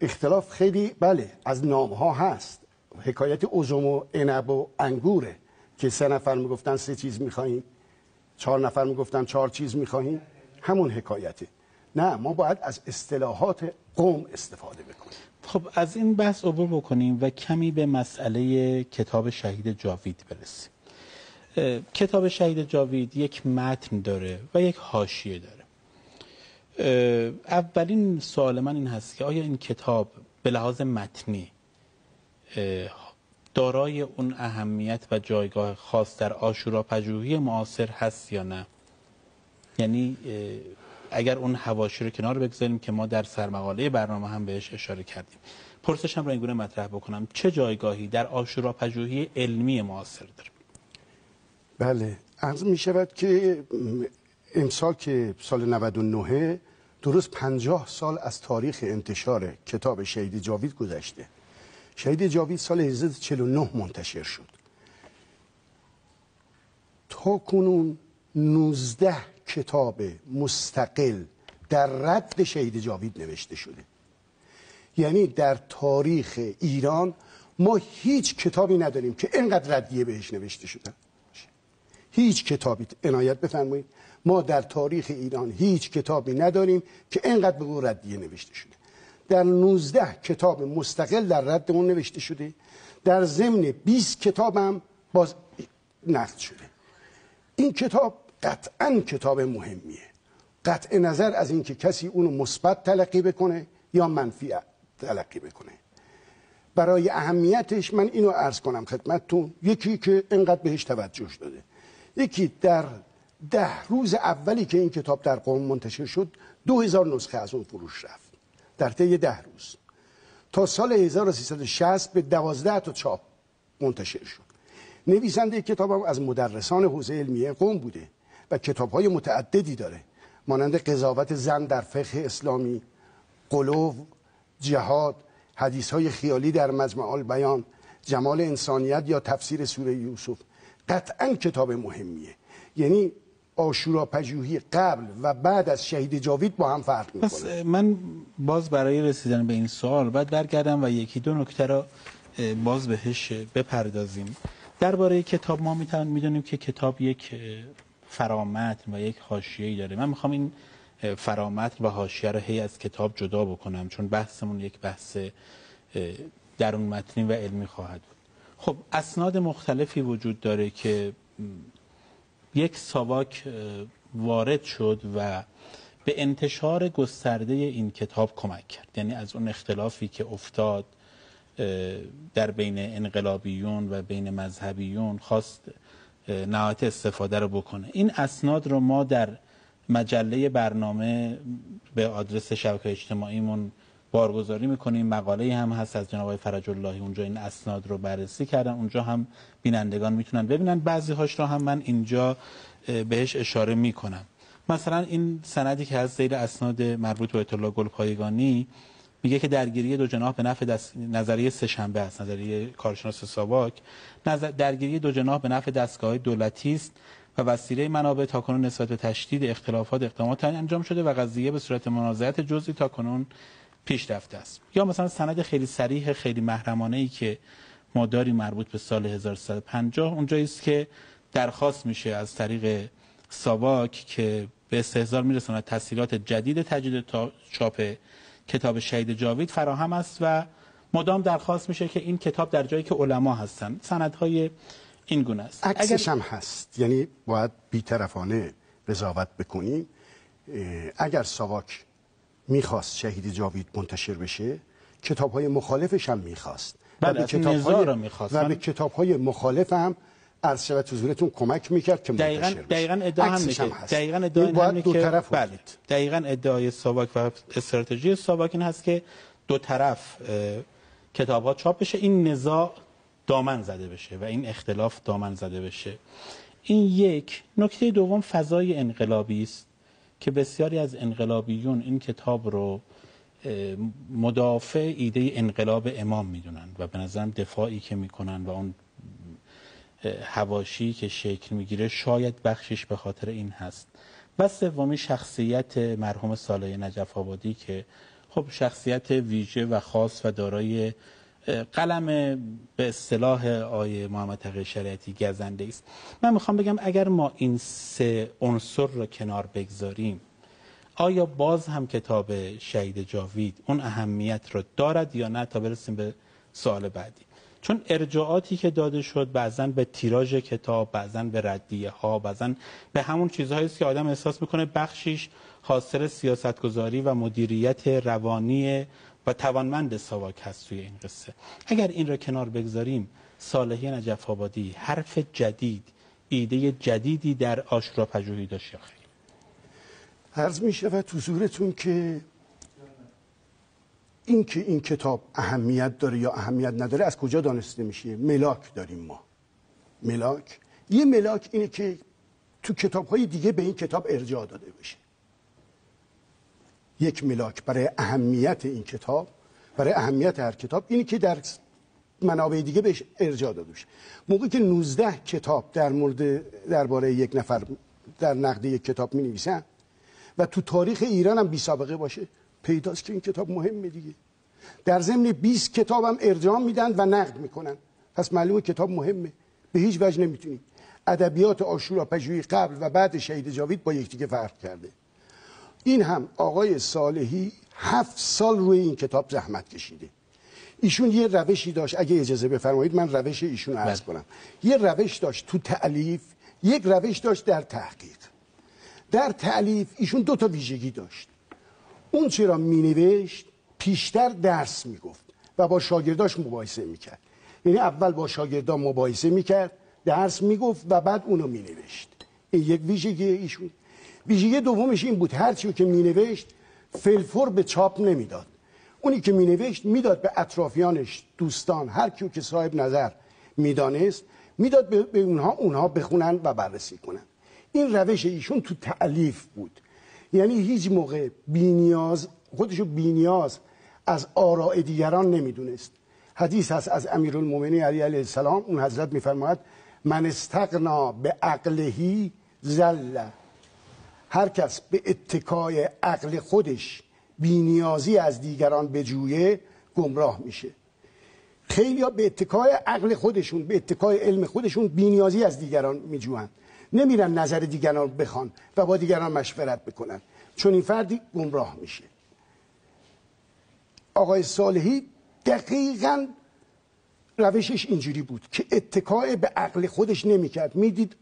اختلاف خیلی بله از نام ها هست. حکایت عزم و عنب و انگوره که 3 نفر میگفتن 3 چیز میخواهیم، 4 نفر میگفتن 4 چیز میخواهیم، همون حکایته. نه، ما باید از اصطلاحات قوم استفاده بکنیم. خب از این بحث عبور بکنیم و کمی به مسئله کتاب شهید جاوید برسیم. کتاب شهید جاوید یک متن داره و یک حاشیه داره. اولین سوال من این هست که آیا این کتاب به لحاظ متنی دارای اون اهمیت و جایگاه خاص در عاشوراپژوهی معاصر هست یا نه؟ یعنی اگر اون حواشی رو کنار بگذاریم که ما در سرمقاله برنامه هم بهش اشاره کردیم، پرسشم رو اینگونه مطرح بکنم چه جایگاهی در عاشوراپژوهی علمی معاصر داره؟ بله، عرض می شود که امسال که سال 99 درست 50 سال از تاریخ انتشار کتاب شهید جاوید گذشته. شهید جاوید سال 1349 منتشر شد. تا کنون 19 کتاب مستقل در رد شهید جاوید نوشته شده. یعنی در تاریخ ایران ما هیچ کتابی نداریم که اینقدر ردیه بهش نوشته شده. هیچ کتابی، عنایت بفرمایید، ما در تاریخ ایران هیچ کتابی نداریم که اینقدر به اون ردیه نوشته شده. در 19 کتاب مستقل در رد اون نوشته شده. در ضمن 20 کتاب هم باز نقد شده. این کتاب قطعاً کتاب مهمیه، قطع نظر از اینکه کسی اونو مثبت تلقی بکنه یا منفی تلقی بکنه. برای اهمیتش من اینو عرض کنم خدمتتون، یکی که اینقدر بهش توجه داده، یکی در 10 روز اولی که این کتاب در قم منتشر شد 2000 نسخه از اون فروش رفت در طی 10 روز. تا سال 1360 به 12 تا چاپ منتشر شد. نویسنده کتابم از مدرسان حوزه علمیه قم بوده و کتاب‌های متعددی داره، مانند قضاوت زن در فقه اسلامی، غلو، جهاد، حدیث‌های خیالی در مجمع البیان، جمال انسانیت یا تفسیر سوره یوسف. قطعاً کتاب مهمیه. یعنی عاشوراپژوهی قبل و بعد از شهید جاوید با هم فرق میکنه. پس من باز برای رسیدن به این سوال باید برگردم و یکی دو نکته را باز بهش بپردازیم. درباره کتاب ما میدونیم که کتاب یک فرامتن و یک حاشیه‌ای داره. من میخوام این فرامتن و حاشیه رو هی از کتاب جدا بکنم، چون بحثمون یک بحث درون متنی و علمی خواهد بود. خب اسناد مختلفی وجود داره که یک ساواک وارد شد و به انتشار گسترده این کتاب کمک کرد. یعنی از اون اختلافی که افتاد در بین انقلابیون و بین مذهبیون خواست نهایت استفاده رو بکنه. این اسناد رو ما در مجله برنامه به آدرس شبکه اجتماعیمون بارگذاری میکنیم. مقاله هم هست از جناب آقای فرج اللهی، اونجا این اسناد رو بررسی کردن، اونجا هم بینندگان میتونن ببینن. بعضی هاش رو هم من اینجا بهش اشاره میکنم. مثلا این سندی که از زیر اسناد مربوط به آیت الله گلپایگانی میگه که درگیری دو جناح به نفع نظریه سه‌شنبه است، نظریه کارشناس ساواک، درگیری دو جناح به نفع دستگاه دولتی است و وسیله منابع تاکنون نسبت به تشدید اختلافات اقدامات انجام شده و قضیه به صورت منازعات جزئی تاکنون پیش رفته است. یا مثلا سند خیلی صریح خیلی محرمانه‌ای که ما داریم مربوط به سال 1350، اونجایی است که درخواست میشه از طریق ساواک که به استحضار میرساند تسهیلات جدید تجدید چاپ کتاب شهید جاوید فراهم است و مدام درخواست میشه که این کتاب در جایی که علما هستن. سندهای این گونه است. عکسش هم هست، یعنی باید بی‌طرفانه قضاوت بکنیم. اگر ساواک میخواست شهید جاوید منتشر بشه، کتاب‌های مخالفش هم میخواست. بله، به کتاب‌های مخالف هم عرض شود حضورتون کمک میکرد که منتشر بشه. دقیقاً ادعا هم که بله، دقیقاً ادعای ساواک و استراتژی ساواک این هست که دو طرف کتاب‌ها چاپ بشه، این نزاع دامن زده بشه و این اختلاف دامن زده بشه. این یک. نکته دوم فضای انقلابی است که بسیاری از انقلابیون این کتاب رو مدافع ایده انقلاب امام میدونن و به نظرم دفاعی که میکنن و اون حواشی که شکل میگیره شاید بخشش به خاطر این هست. و سومی شخصیت مرحوم صالح نجف آبادی که خب شخصیت ویژه و خاص و دارای قلم به اصطلاح آیه محمد تقی شریعتی گزنده است. من میخوام بگم اگر ما این سه عنصر رو کنار بگذاریم، آیا باز هم کتاب شهید جاوید اون اهمیت رو دارد یا نه، تا برسیم به سوال بعدی؟ چون ارجاعاتی که داده شد بعضن به تیراژ کتاب، بعضن به ردیه ها، بعضن به همون چیزهایی است که آدم احساس میکنه بخشیش حاصل سیاستگذاری و مدیریت روانی و توانمند ساواک هست توی این قصه. اگر این را کنار بگذاریم، صالحی نجف آبادی حرف جدید، ایده جدیدی در عاشوراپژوهی داشت یا خیر؟ عرض می شود حضورتون که این کتاب اهمیت داره یا اهمیت نداره از کجا دانسته میشه؟ ملاک داریم ما. ملاک، یه ملاک اینه که تو کتاب‌های دیگه به این کتاب ارجاع داده بشه. یک ملاک برای اهمیت این کتاب، برای اهمیت هر کتاب، اینی که در منابع دیگه بهش ارجاع داده بشه. موقعی که 19 کتاب درباره یک نفر در نقد یک کتاب می‌نویسن و تو تاریخ ایران هم بی سابقه باشه، پیداست که این کتاب مهمه دیگه. در ضمن 20 کتاب هم ارجاع میدن و نقد میکنن، پس معلومه کتاب مهمه. به هیچ وجه نمیتونی ادبیات عاشوراپژوهی قبل و بعد شهید جاوید با یکدیگه فرق کرده. این هم آقای صالحی 7 سال روی این کتاب زحمت کشیده. ایشون یه روشی داشت، اگه اجازه بفرمایید من روش ایشون رو عرض کنم. یه روش داشت تو تألیف، یک روش داشت در تحقیق. در تألیف ایشون 2 تا ویژگی داشت. اون چرا مینوشت پیشتر درس میگفت و با شاگرداش مباحثه میکرد. یعنی اول با شاگردان مباحثه میکرد، درس میگفت و بعد اونو مینوشت. این یک ویژگی ایشون. ویژگی دومش این بود هر چیزی که مینوشت فلفور به چاپ نمیداد. اونی که مینوشت میداد به اطرافیانش، دوستان، هر کیو که صاحب نظر میدانست میداد به اونها بخونن و بررسی کنن. این روش ایشون تو تألیف بود. یعنی هیچ موقع خودشو بی‌نیاز از آراء دیگران نمیدونست. حدیث هست از امیرالمومنین علی علیه السلام، اون حضرت میفرماید من استغنا به عقلهی ذل. هر کس به اتکای عقل خودش بی‌نیازی از دیگران بجویه گمراه میشه. خیلی‌ها به اتکای عقل خودشون، به اتکای علم خودشون بی‌نیازی از دیگران میجوین، نمیرن نظر دیگران بخوان و با دیگران مشورت بکنن، چون این فردی گمراه میشه. آقای صالحی دقیقاً روشش اینجوری بود که اتکای به عقل خودش نمیکرد، میدید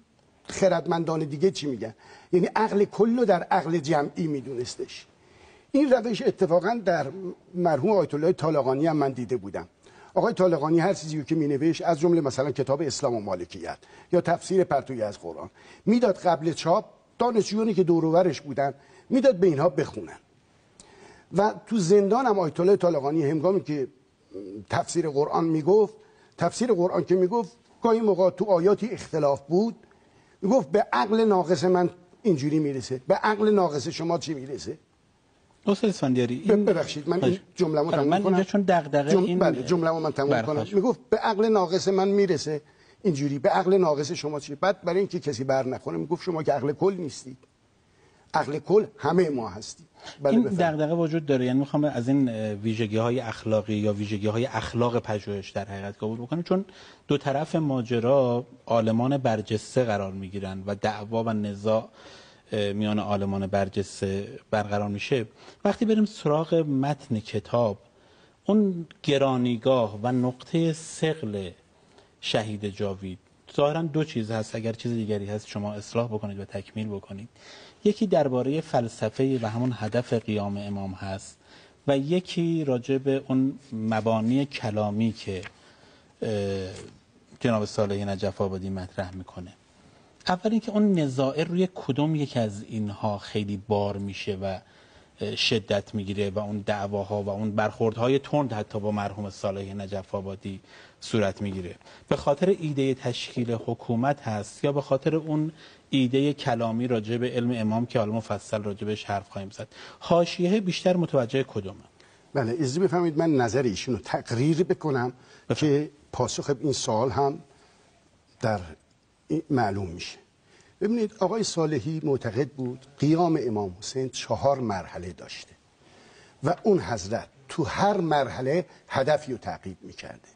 خردمندان دیگه چی میگن، یعنی عقل کل در عقل جمعی میدونستش. این روش اتفاقاً در مرحوم آیت الله طالقانی هم من دیده بودم. آقای طالقانی هر چیزی که مینوشت، از جمله مثلا کتاب اسلام و مالکیت یا تفسیر پرتوی از قرآن، میداد قبل چاپ دانشجویانی که دور و برش بودن میداد به اینها بخونن. و تو زندان هم آیت الله طالقانی هنگامی که تفسیر قرآن میگفت، تفسیر قرآن که میگفت گاهی موقع تو آیاتی اختلاف بود، میگفت به عقل ناقص من اینجوری میرسه، به عقل ناقص شما چی میرسه؟ استاد اسفندیاری ببخشید من این جمله‌مو تموم کنم. من اینجا چون دغدغه این بله جمله‌مو من تموم کنم. میگفت به عقل ناقص من میرسه اینجوری، به عقل ناقص شما چی؟ بعد برای اینکه کسی بر نخوره میگفت شما که عقل کل نیستید، عقل کل همه ما هستیم. این دغدغه وجود داره. یعنی میخوام از این ویژگی‌های اخلاقی یا ویژگی‌های اخلاق پژوهش در حقیقت قبول بکنم، چون دو طرف ماجرا عالمان برجسته قرار میگیرن و دعوا و نزاع میان عالمان برجسته برقرار میشه. وقتی بریم سراغ متن کتاب، اون گرانیگاه و نقطه ثقل شهید جاوید ظاهراً 2 چیز هست، اگر چیز دیگری هست شما اصلاح بکنید و تکمیل بکنید. یکی درباره فلسفه و همون هدف قیام امام هست و یکی راجع به اون مبانی کلامی که جناب صالحی نجف آبادی مطرح میکنه. اول اینکه اون نزاع روی کدوم یک از اینها خیلی بار میشه و شدت میگیره و اون دعواها و اون برخوردهای تند حتی با مرحوم صالحی نجف آبادی صورت میگیره؟ به خاطر ایده تشکیل حکومت هست یا به خاطر اون ایده کلامی راجع به علم امام که حالا مفصل راجع بهش حرف خواهیم زد؟ حاشیه بیشتر متوجه کدومه؟ بله اجازه بفرمایید من نظر ایشونو تقریر بکنم که پاسخ این سوال هم در معلوم میشه. ببینید آقای صالحی معتقد بود قیام امام حسین 4 مرحله داشته و اون حضرت تو هر مرحله هدفی رو تعقیب میکرده.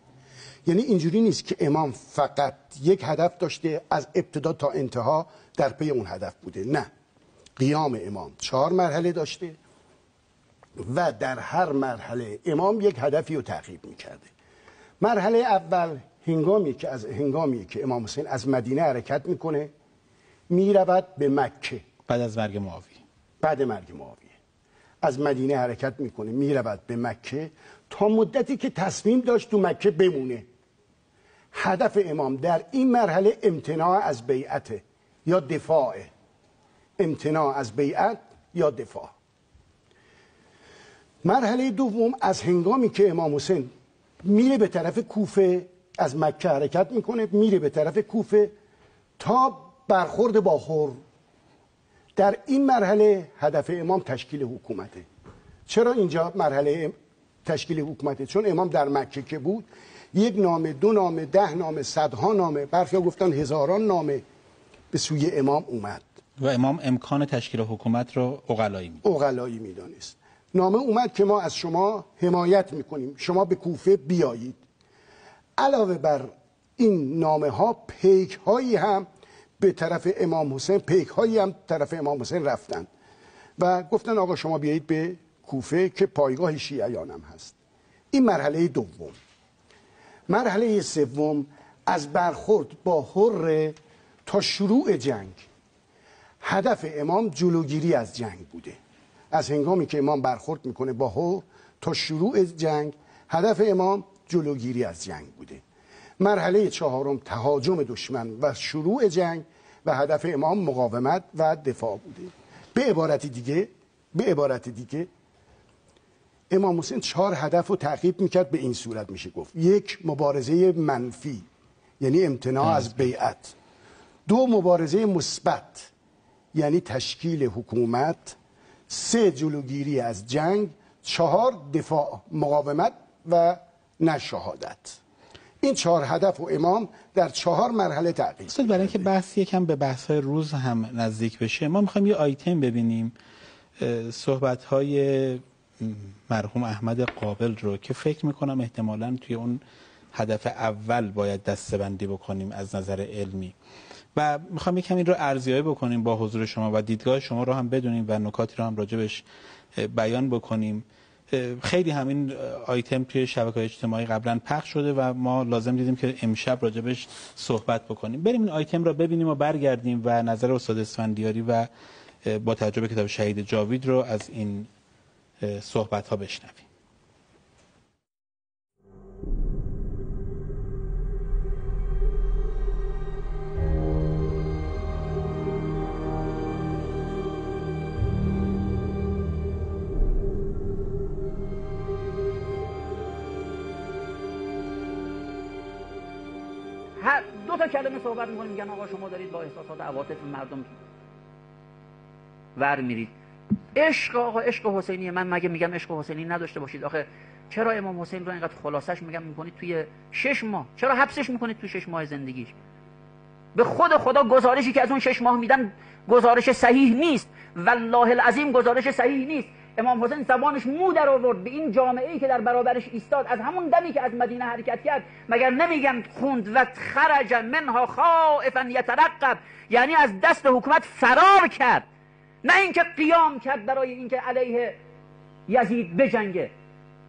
یعنی اینجوری نیست که امام فقط یک هدف داشته از ابتدا تا انتها در پی اون هدف بوده، نه، قیام امام 4 مرحله داشته و در هر مرحله امام یک هدفی رو تعقیب میکرده. مرحله اول هنگامی که امام حسین از مدینه حرکت میکنه میرود به مکه. بعد از مرگ معاویه. بعد مرگ معاویه از مدینه حرکت میکنه میرود به مکه تا مدتی که تصمیم داشت تو مکه بمونه. هدف امام در این مرحله امتناع از بیعت یا دفاع. امتناع از بیعت یا دفاع. مرحله دوم از هنگامی که امام حسین میره به طرف کوفه، از مکه حرکت میکنه میره به طرف کوفه تا برخورد با هر. در این مرحله هدف امام تشکیل حکومته. چرا اینجا مرحله تشکیل حکومته؟ چون امام در مکه که بود 1 نامه، 2 نامه، 10 نامه، صدها نامه، برخی گفتن هزاران نامه به سوی امام اومد و امام امکان تشکیل حکومت رو عقلایی میدانست. نامه اومد که ما از شما حمایت میکنیم، شما به کوفه بیایید. علاوه بر این نامه ها پیک هایی هم به طرف امام حسین رفتن و گفتن آقا شما بیایید به کوفه که پایگاه شیعیان هم هست. این مرحله دوم. مرحله سوم از برخورد با هر تا شروع جنگ. هدف امام جلوگیری از جنگ بوده. از هنگامی که امام برخورد میکنه با هر تا شروع جنگ هدف امام جلوگیری از جنگ بوده. مرحله چهارم تهاجم دشمن و شروع جنگ و هدف امام مقاومت و دفاع بوده. به عبارت دیگه امام حسین 4 هدف رو تعقیب میکرد. به این صورت میشه گفت: 1 مبارزه منفی یعنی امتناع از بیعت، 2 مبارزه مثبت یعنی تشکیل حکومت، 3 جلوگیری از جنگ، 4 دفاع، مقاومت و نه شهادت. این 4 هدف و امام در 4 مرحله تعقیب کرد. برای اینکه بحث یکم به بحث‌های روز هم نزدیک بشه، ما می‌خوایم یه آیتم ببینیم، صحبت‌های مرحوم احمد قابل رو که فکر می‌کنم احتمالاً توی اون هدف اول باید دسته‌بندی بکنیم از نظر علمی و می‌خوام یکم این رو ارزیابی بکنیم با حضور شما و دیدگاه شما رو هم بدونیم و نکاتی رو هم راجبش بیان بکنیم. خیلی همین آیتم توی شبکه‌های اجتماعی قبلا پخش شده و ما لازم دیدیم که امشب راجبش صحبت بکنیم. بریم این آیتم رو ببینیم و برگردیم و نظر استاد اسفندیاری و با تجربه کتاب شهید جاوید رو از این صحبت‌ها بشنویم. دو تا کلمه صحبت می‌کنیم میگن آقا شما دارید با احساسات و عواطف مردم ور میرید. عشق، آقا عشق حسینی، من مگه میگم عشق حسینی نداشته باشید؟ آخه چرا امام حسین رو اینقدر خلاصش میکنید توی 6 ماه؟ چرا حبسش میکنید توی 6 ماه زندگیش؟ به خدا گزارشی که از اون 6 ماه میدن گزارش صحیح نیست، والله العظیم گزارش صحیح نیست. امام حسین زبانش مو در آورد به این جامعه‌ای که در برابرش ایستاد. از همون دمی که از مدینه حرکت کرد مگر نمیگن خوند و خرج منها خائفا یترقب، یعنی از دست حکومت فرار کرد، نه اینکه قیام کرد برای اینکه علیه یزید بجنگه.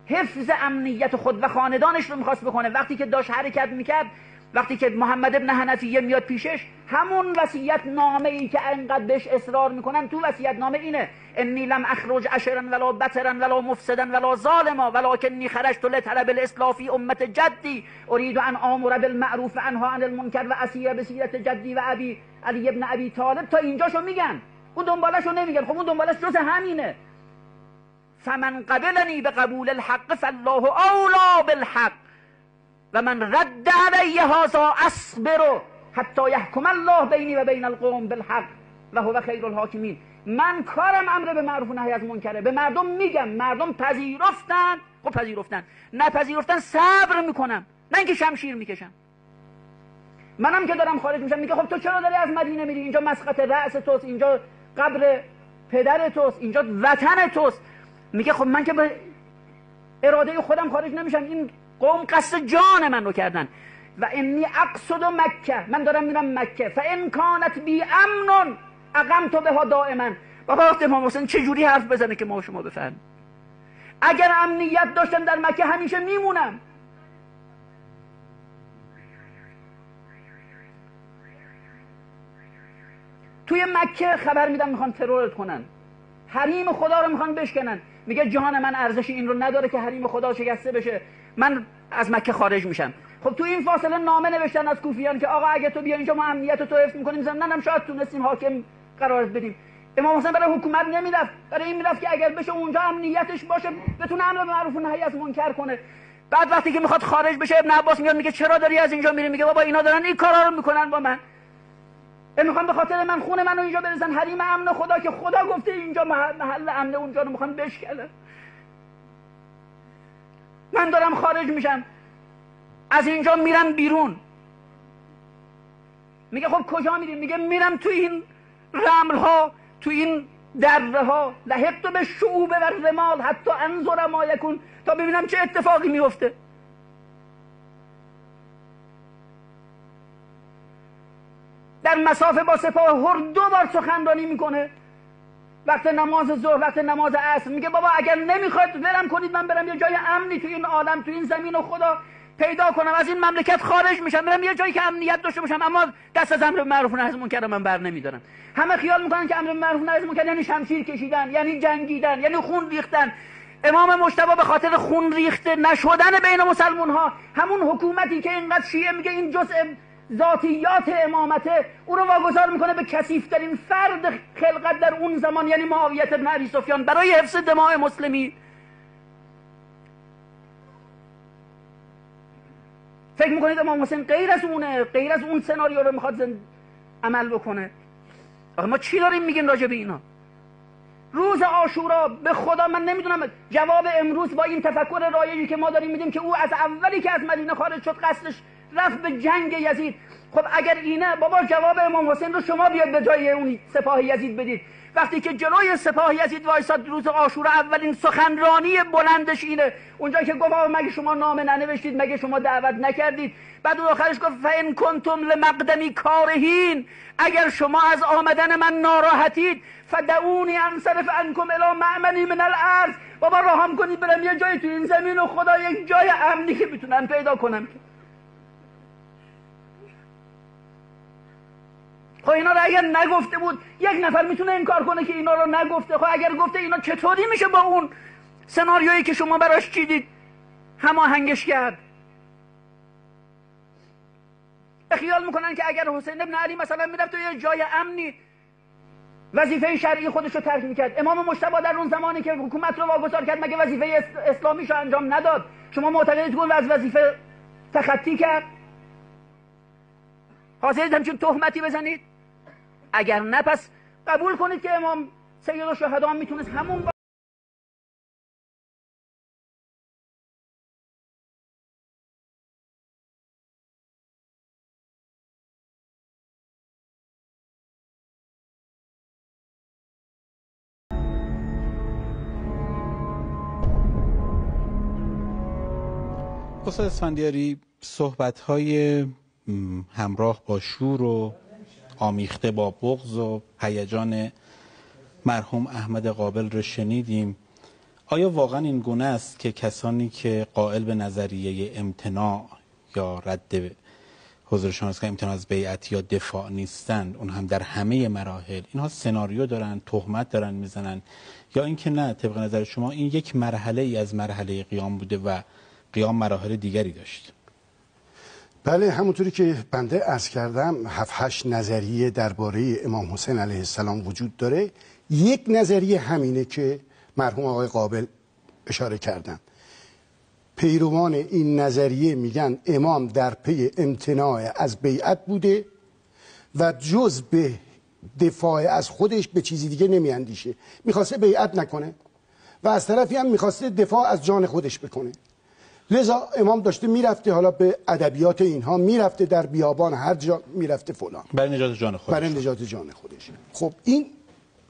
حفظ امنیت خود و خاندانش رو میخواست بکنه. وقتی که داشت حرکت میکرد، وقتی که محمد ابن حنفیه میاد پیشش، همون وصیت نامه ای که انقدر بهش اصرار میکنن، تو وصیت نامه اینه: انی لم اخرج عشرا ولا بطرا ولا مفسدا ولا ظالما ولکنی خرجت لطلب الاصلاح فی امت جدی اريد ان امر بالمعروف و انها عن المنکر و اسیر بسیرت جدی و ابی علی ابن ابی طالب. تا اینجاشو میگن، اون دنبالشو نمیگن. خب اون دنبالش جز همینه: فمن قبلنی بقبول الحق فالله اولا بالحق و من رد علیه هذا اصبر حتی یحکم الله بینی و بین القوم بالحق و هو خیر الحاکمین. من کارم امر به معروف و نهی از منکره. به مردم میگم، مردم پذیرفتن، خب پذیرفتن، نپذیرفتن صبر میکنم، نه اینکه شمشیر میکشم. منم که دارم خارج میشم میگه خب تو چرا داری از مدینه میری؟ اینجا مسقط رأس توست، اینجا قبر پدر توست، اینجا وطن توست. میگه خب من که به اراده خودم خارج نمیشم، این قوم قصد جان من رو کردن. و انی اقصد مکه، من دارم میرم مکه. فان کانت بی امن اقمت بها دائما، بابا وقت امام حسین چه جوری حرف بزنه که ما شما بفهمیم؟ اگر امنیت داشتم در مکه همیشه میمونم. توی مکه خبر میدم میخوان ترورت کنن، حریم خدا رو میخوان بشکنن، میگه جان من ارزش این رو نداره که حریم خدا شکسته بشه، من از مکه خارج میشم. خب تو این فاصله نامه نوشتن از کوفیان که آقا اگه تو بیا اینجا ما امنیت تو حفظ میکنیم. زندانم شاید تونستیم حاکم قرارت بدیم. امام حسین برای حکومت نمیرفت، برای این میرفت که اگر بشه اونجا امنیتش باشه بتونه امر معروف و نهی از منکر کنه. بعد وقتی که میخواد خارج بشه ابن عباس میاد میگه چرا داری از اینجا میری؟ میگه بابا اینا دارن این کارا رو میکنن با من، میخوان به خاطر من خون منو اینجا بریزن. حریم امن خدا که خدا گفته اینجا محل امن، اونجا رو میخوان بشکنن. من دارم خارج میشم، از اینجا میرم بیرون. میگه خب کجا میری؟ میگه میرم تو این رمل ها، تو این دره ها، لحقت به شعوب و رمال حتی انظر ما یکون، تا ببینم چه اتفاقی میفته. در مسافه با سپاه هر 2 بار سخنرانی میکنه، وقت نماز ظهر، وقت نماز عصر. میگه بابا اگر نمیخواد ولم کنید، من برم یه جای امنی تو این عالم، تو این زمین و خدا پیدا کنم، از این مملکت خارج میشم، برم یه جایی که امنیت داشته باشم، اما دست از امر معروف و نهی از منکر من بر نمیدارم. همه خیال میکنن که امر معروف و نهی از منکر یعنی شمشیر کشیدن، یعنی جنگیدن، یعنی خون ریختن. امام مجتبی به خاطر خون ریخته نشدن بین مسلمان ها، همون حکومتی که اینقدر شیعه میگه این جزء ذاتیات امامته، او رو واگذار میکنه به کثیف‌ترین فرد خلقت در اون زمان، یعنی معاویه بن ابی سفیان، برای حفظ دماء مسلمین. فکر میکنید امام حسین غیر از اونه؟ غیر از اون سناریو رو میخواد عمل بکنه؟ آخه ما چی داریم میگیم راجع به اینا؟ روز عاشورا به خدا من نمیدونم جواب امروز با این تفکر رایجی که ما داریم میدیم که او از اولی که از مدینه خارج شد قصدش رفت به جنگ یزید. خب اگر اینه بابا جواب امام حسین رو شما بیاد به جای اون سپاه یزید بدید. وقتی که جلوی سپاه یزید وایساد روز عاشورا، اولین سخنرانی بلندش اینه، اونجا که گفت مگه شما نامه ننوشتید، مگه شما دعوت نکردید؟ بعد آخرش گفت فإن کنتم لمقدمی کارهین، اگر شما از آمدن من ناراحتید فدعونی انصرف عنکم الی مأمنی من الارض، بابا راهم کنید برم یه جایی تو این زمین و خدا یک جای امنی که میتونم پیدا کنم. خب اینا رو اگر نگفته بود یک نفر میتونه انکار کنه که اینا رو نگفته؟ خب اگر گفته اینا چطوری میشه با اون سناریویی که شما براش چیدید هماهنگش کرد؟ خیال میکنن که اگر حسین ابن علی مثلا میرفت تو یه جای امنی وظیفه شرعی خودش رو ترک میکرد. امام مجتبی در اون زمانی که حکومت رو واگذار کرد مگه وظیفه اسلامیش رو انجام نداد؟ شما معتقدید که از وظیفه تخطی کرد؟ حاضرید همچین تهمتی بزنید؟ اگر نه پس قبول کنید که امام سید الشهدا میتونست همون استاد اسفندیاری صحبت‌های همراه با شور و آمیخته با بغض و هیجان مرحوم احمد قابل رو شنیدیم. آیا واقعا این گونه است که کسانی که قائل به نظریه امتناع یا رد حضور شما است که امتناع از بیعت یا دفاع نیستند، اون هم در همه مراحل، اینها سناریو دارن، تهمت دارن میزنن، یا اینکه نه طبق نظر شما این یک مرحله ای از مرحله قیام بوده و قیام مراحل دیگری داشت؟ بله، همونطوری که بنده عرض کردم 7-8 نظریه درباره امام حسین علیه السلام وجود داره. یک نظریه همینه که مرحوم آقای قابل اشاره کردن. پیروان این نظریه میگن امام در پی امتناع از بیعت بوده و جز به دفاع از خودش به چیزی دیگه نمیاندیشه. میخواسته بیعت نکنه و از طرفی هم میخواسته دفاع از جان خودش بکنه. لذا امام داشته میرفته، حالا به ادبیات اینها میرفته در بیابان، هر جا میرفته فلان، برای نجات جان خودش. برای نجات جان خودش. خب این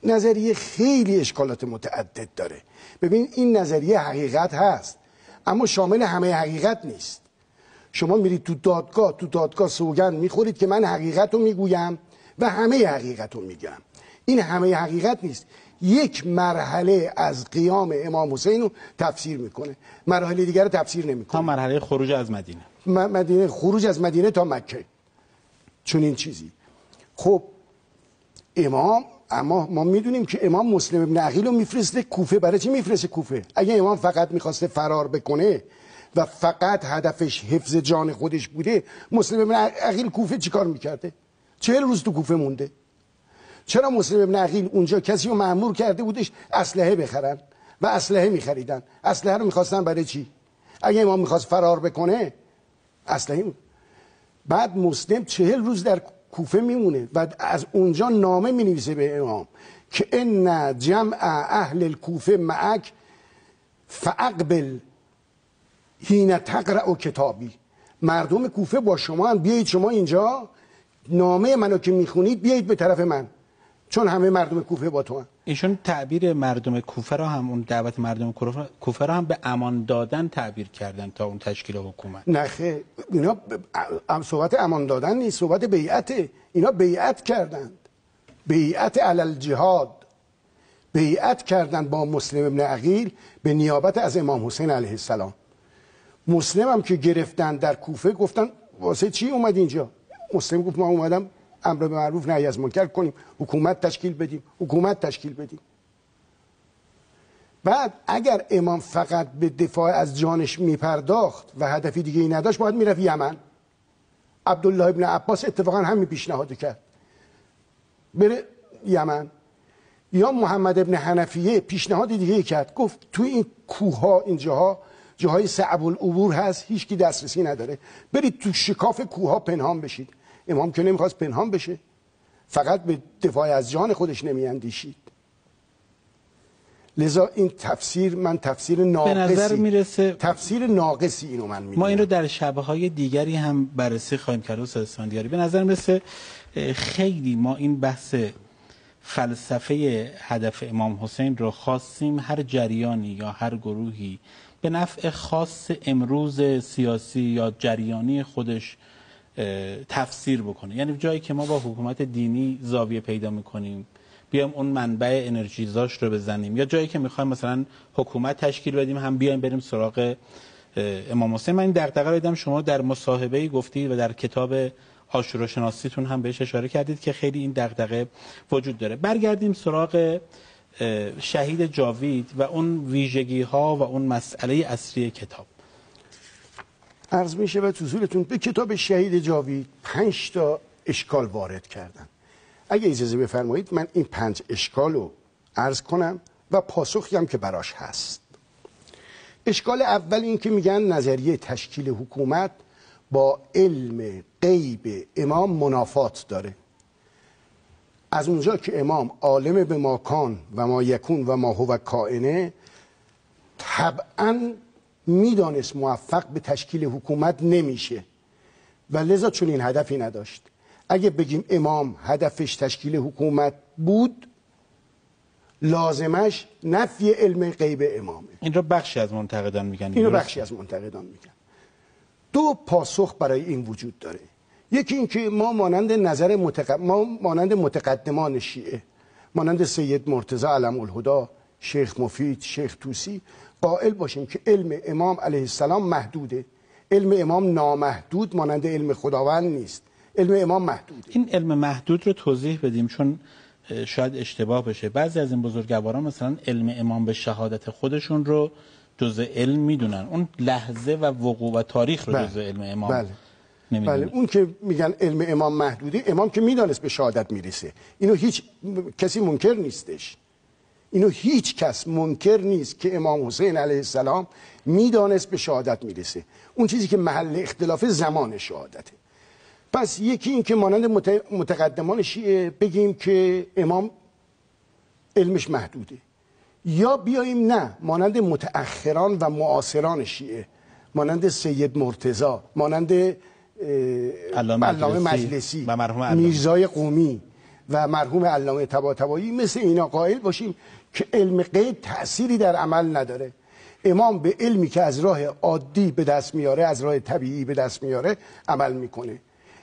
نظریه خیلی اشکالات متعدد داره. ببین این نظریه حقیقت هست اما شامل همه حقیقت نیست. شما میرید تو دادگاه سوگند میخورید که من حقیقت رو میگویم و همه حقیقت رو میگم. این همه حقیقت نیست. یک مرحله از قیام امام حسین رو تفسیر میکنه، مرحله دیگر رو تفسیر نمیکنه. تا مرحله خروج از مدینه، خروج از مدینه تا مکه، چون این چیزی. خب امام، اما ما میدونیم که امام مسلم ابن عقیل رو میفرسته کوفه. برای چی میفرسته کوفه؟ اگه امام فقط میخواسته فرار بکنه و فقط هدفش حفظ جان خودش بوده، مسلم ابن عقیل کوفه چیکار میکرده؟ 40 روز تو کوفه مونده. چرا مسلم ابن عقیل اونجا کسی رو مأمور کرده بودش اسلحه بخرن و اسلحه میخریدن؟ اسلحه رو میخواستن برای چی؟ اگه امام میخواست فرار بکنه اسلحه. بعد مسلم 40 روز در کوفه میمونه و از اونجا نامه مینویسه به امام که ان جمع اهل الکوفه معک فاقبل حین تقرأ کتابی. مردم کوفه با شما هم، بیایید شما اینجا نامه منو که میخونید بیایید به طرف من، چون همه مردم کوفه با تو هم. ایشون تعبیر مردم کوفه را هم، اون دعوت مردم کوفه را هم به امان دادن تعبیر کردن تا اون تشکیل حکومت. نه خیر، اینا صحبت امان دادن نیست، صحبت بیعته. اینا بیعت کردند، بیعت علی الجهاد، بیعت کردند با مسلم ابن عقیل به نیابت از امام حسین علیه السلام. مسلم هم که گرفتن در کوفه گفتن واسه چی اومد اینجا؟ مسلم گفت ما اومدم امر به معروف نهی از منکر کنیم، حکومت تشکیل بدیم. بعد اگر امام فقط به دفاع از جانش میپرداخت و هدفی دیگه ای نداشت، باید میرفت یمن. عبدالله ابن عباس اتفاقا همین پیشنهاد کرد، بره یمن. یا محمد ابن حنفیه پیشنهاد دیگه کرد، گفت توی این کوهها، این جاهای صعب العبور هست، هیچکی دسترسی نداره، برید تو شکاف کوهها پنهان بشید. امام که نمیخواست پنهان بشه، فقط به دفاع از جان خودش نمیاندیشید. لذا این تفسیر، من تفسیر ناقصی، به نظر میرسه تفسیر ناقصی اینو من میدونم. ما این رو در شبهای دیگری هم بررسی خواهیم کرد استاد اسفندیاری. به نظر میرسه خیلی ما این بحث فلسفه هدف امام حسین رو خواستیم هر جریانی یا هر گروهی به نفع خاص امروز سیاسی یا جریانی خودش تفسیر بکنه. یعنی جایی که ما با حکومت دینی زاویه پیدا میکنیم بیایم اون منبع انرژیزاش رو بزنیم، یا جایی که میخوایم مثلا حکومت تشکیل بدیم هم بیایم بریم سراغ امام حسین. من این دغدغه رو دیدم شما در مصاحبه‌ای گفتید و در کتاب عاشوراشناسیتون هم بهش اشاره کردید که خیلی این دغدغه وجود داره. برگردیم سراغ شهید جاوید و اون ویژگی ها و اون مسئله اصلی کتاب. عرض میشه به حضورتون به کتاب شهید جاوید 5 تا اشکال وارد کردن. اگه اجازه بفرمایید من این 5 اشکال رو عرض کنم و پاسخی هم که براش هست. اشکال اول این که میگن نظریه تشکیل حکومت با علم غیب امام منافات داره. از اونجا که امام عالم به ما کان و ما یکون و ما هو کائنه، طبعاً میدانست موفق به تشکیل حکومت نمیشه و لذا چون این هدفی نداشت. اگه بگیم امام هدفش تشکیل حکومت بود، لازمش نفی علم غیب امامه. این رو بخشی از منتقدان میگن. دو پاسخ برای این وجود داره. یکی این که ما مانند متقدمان شیعه، مانند سید مرتضی علم الهدا، شیخ مفید، شیخ طوسی، قائل باشیم که علم امام علیه السلام محدوده. علم امام نامحدود مانند علم خداوند نیست، علم امام محدوده. این علم محدود رو توضیح بدیم چون شاید اشتباه بشه. بعضی از این بزرگواران مثلا علم امام به شهادت خودشون رو جزء علم میدونن، اون لحظه و وقوع و تاریخ رو جزء علم امام بله، اون که میگن علم امام محدوده، امام که میدانست به شهادت میرسه. اینو هیچ کسی منکر نیستش، اینو هیچ کس منکر نیست که امام حسین علیه السلام میدانست به شهادت میرسه. اون چیزی که محل اختلاف زمان شهادته. پس یکی این که مانند متقدمان شیعه بگیم که امام علمش محدوده، یا بیاییم نه مانند متأخران و معاصران شیعه، مانند سید مرتضی، مانند علامه مجلسی و مرحوم میرزای قومی و مرحوم علامه طباطبایی، مثل اینا قائل باشیم که علم غیب تأثیری در عمل نداره. امام به علمی که از راه عادی به دست میاره، از راه طبیعی به دست میاره عمل میکنه.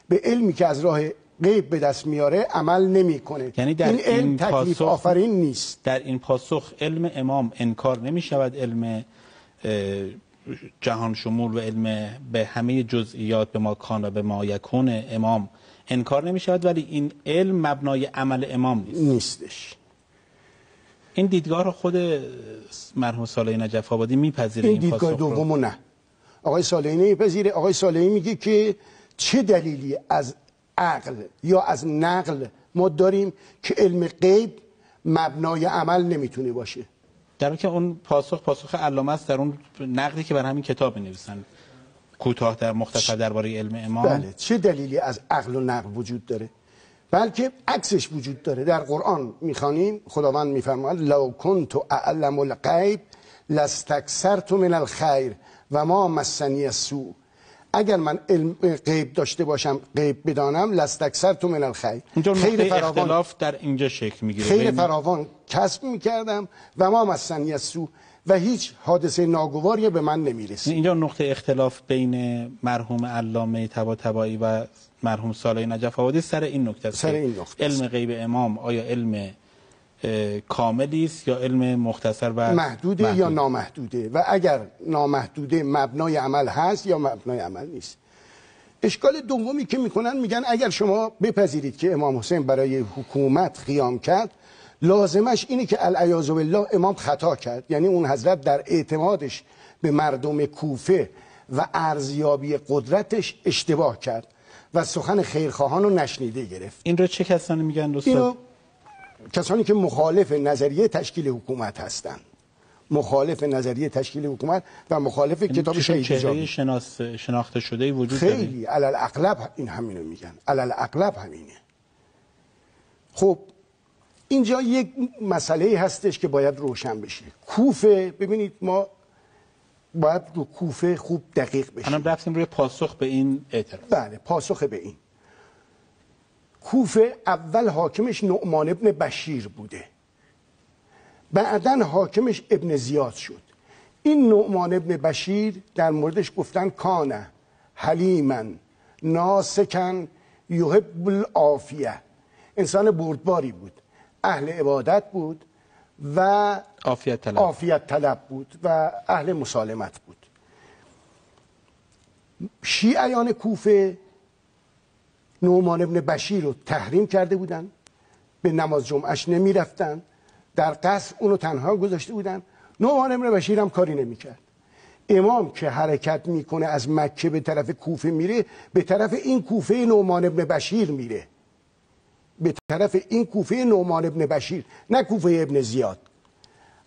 به علمی که از راه غیب به دست میاره عمل نمیکنه. یعنی در این علم این تکلیف پاسخ آفرین نیست. در این پاسخ علم امام انکار نمی شود، علم جهان شمول و علم به همه جزئیات به ما کان و به ما یکون امام انکار نمی شود، ولی این علم مبنای عمل امام نیستش. این دیدگاه رو خود مرحوم صالحی نجف آبادی میپذیره؟ این دیدگاه دومو نه، آقای صالحی نمیپذیره. آقای صالحی میگه که چه دلیلی از عقل یا از نقل ما داریم که علم غیب مبنای عمل نمیتونه باشه؟ در حالی که اون پاسخ علامه است در اون نقدی که بر همین کتاب می‌نویسن، کوتاه در مختصر درباره علم امام. بله، چه دلیلی از عقل و نقل وجود داره؟ بلکه عکسش وجود داره. در قرآن میخوانیم خداوند میفرماید لو کنت اعلم الغیب لاستکثرت من الخیر و ما مسنی السوء. اگر من علم غیب داشته باشم، غیب بدانم، لاستکثرت من الخیر، خیر اختلاف در اینجا شکل میگیره، خیر فراوان کسب میکردم و ما مسنی السوء، و هیچ حادثه ناگواری به من نمیرسید. اینجا نقطه اختلاف بین مرحوم علامه طباطبایی و مرحوم صالحی نجف آبادی سر این نکته است. علم غیب امام آیا علم کاملی است یا علم مختصر و محدوده یا نامحدوده، و اگر نامحدوده مبنای عمل هست یا مبنای عمل نیست. اشکال دومی که میکنن، میگن اگر شما بپذیرید که امام حسین برای حکومت قیام کرد، لازمش اینه که العیاذ بالله امام خطا کرد، یعنی اون حضرت در اعتمادش به مردم کوفه و ارزیابی قدرتش اشتباه کرد و سخن خیرخواهان رو نشنیده گرفت. این رو چه کسانی میگن استاد؟ اینو کسانی که مخالف نظریه تشکیل حکومت هستند، مخالف نظریه تشکیل حکومت و مخالف کتاب شهید جاوی. شناخته شده وجود داره. خیلی علل اغلب این همینو میگن، علل اغلب همینه. خب اینجا یک مسئله هستش که باید روشن بشه. کوفه، ببینید ما باید رو کوفه خوب دقیق بشیم. الان رفتیم روی پاسخ به این اعتراض. بله، پاسخ به این. کوفه اول حاکمش نعمان ابن بشیر بوده، بعدن حاکمش ابن زیاد شد. این نعمان ابن بشیر در موردش گفتن کانه حلیما ناسکن یحب العافیه، انسان بردباری بود، اهل عبادت بود و عافیت طلب بود و اهل مسالمت بود. شیعیان کوفه نعمان ابن بشیر رو تحریم کرده بودن، به نماز جمعش نمی رفتن، در قصر اونو تنها گذاشته بودن. نعمان ابن بشیر هم کاری نمی کرد. امام که حرکت میکنه از مکه به طرف کوفه میره، به طرف این کوفه نعمان ابن بشیر میره، به طرف این کوفه نعمان ابن بشیر، نه کوفه ابن زیاد.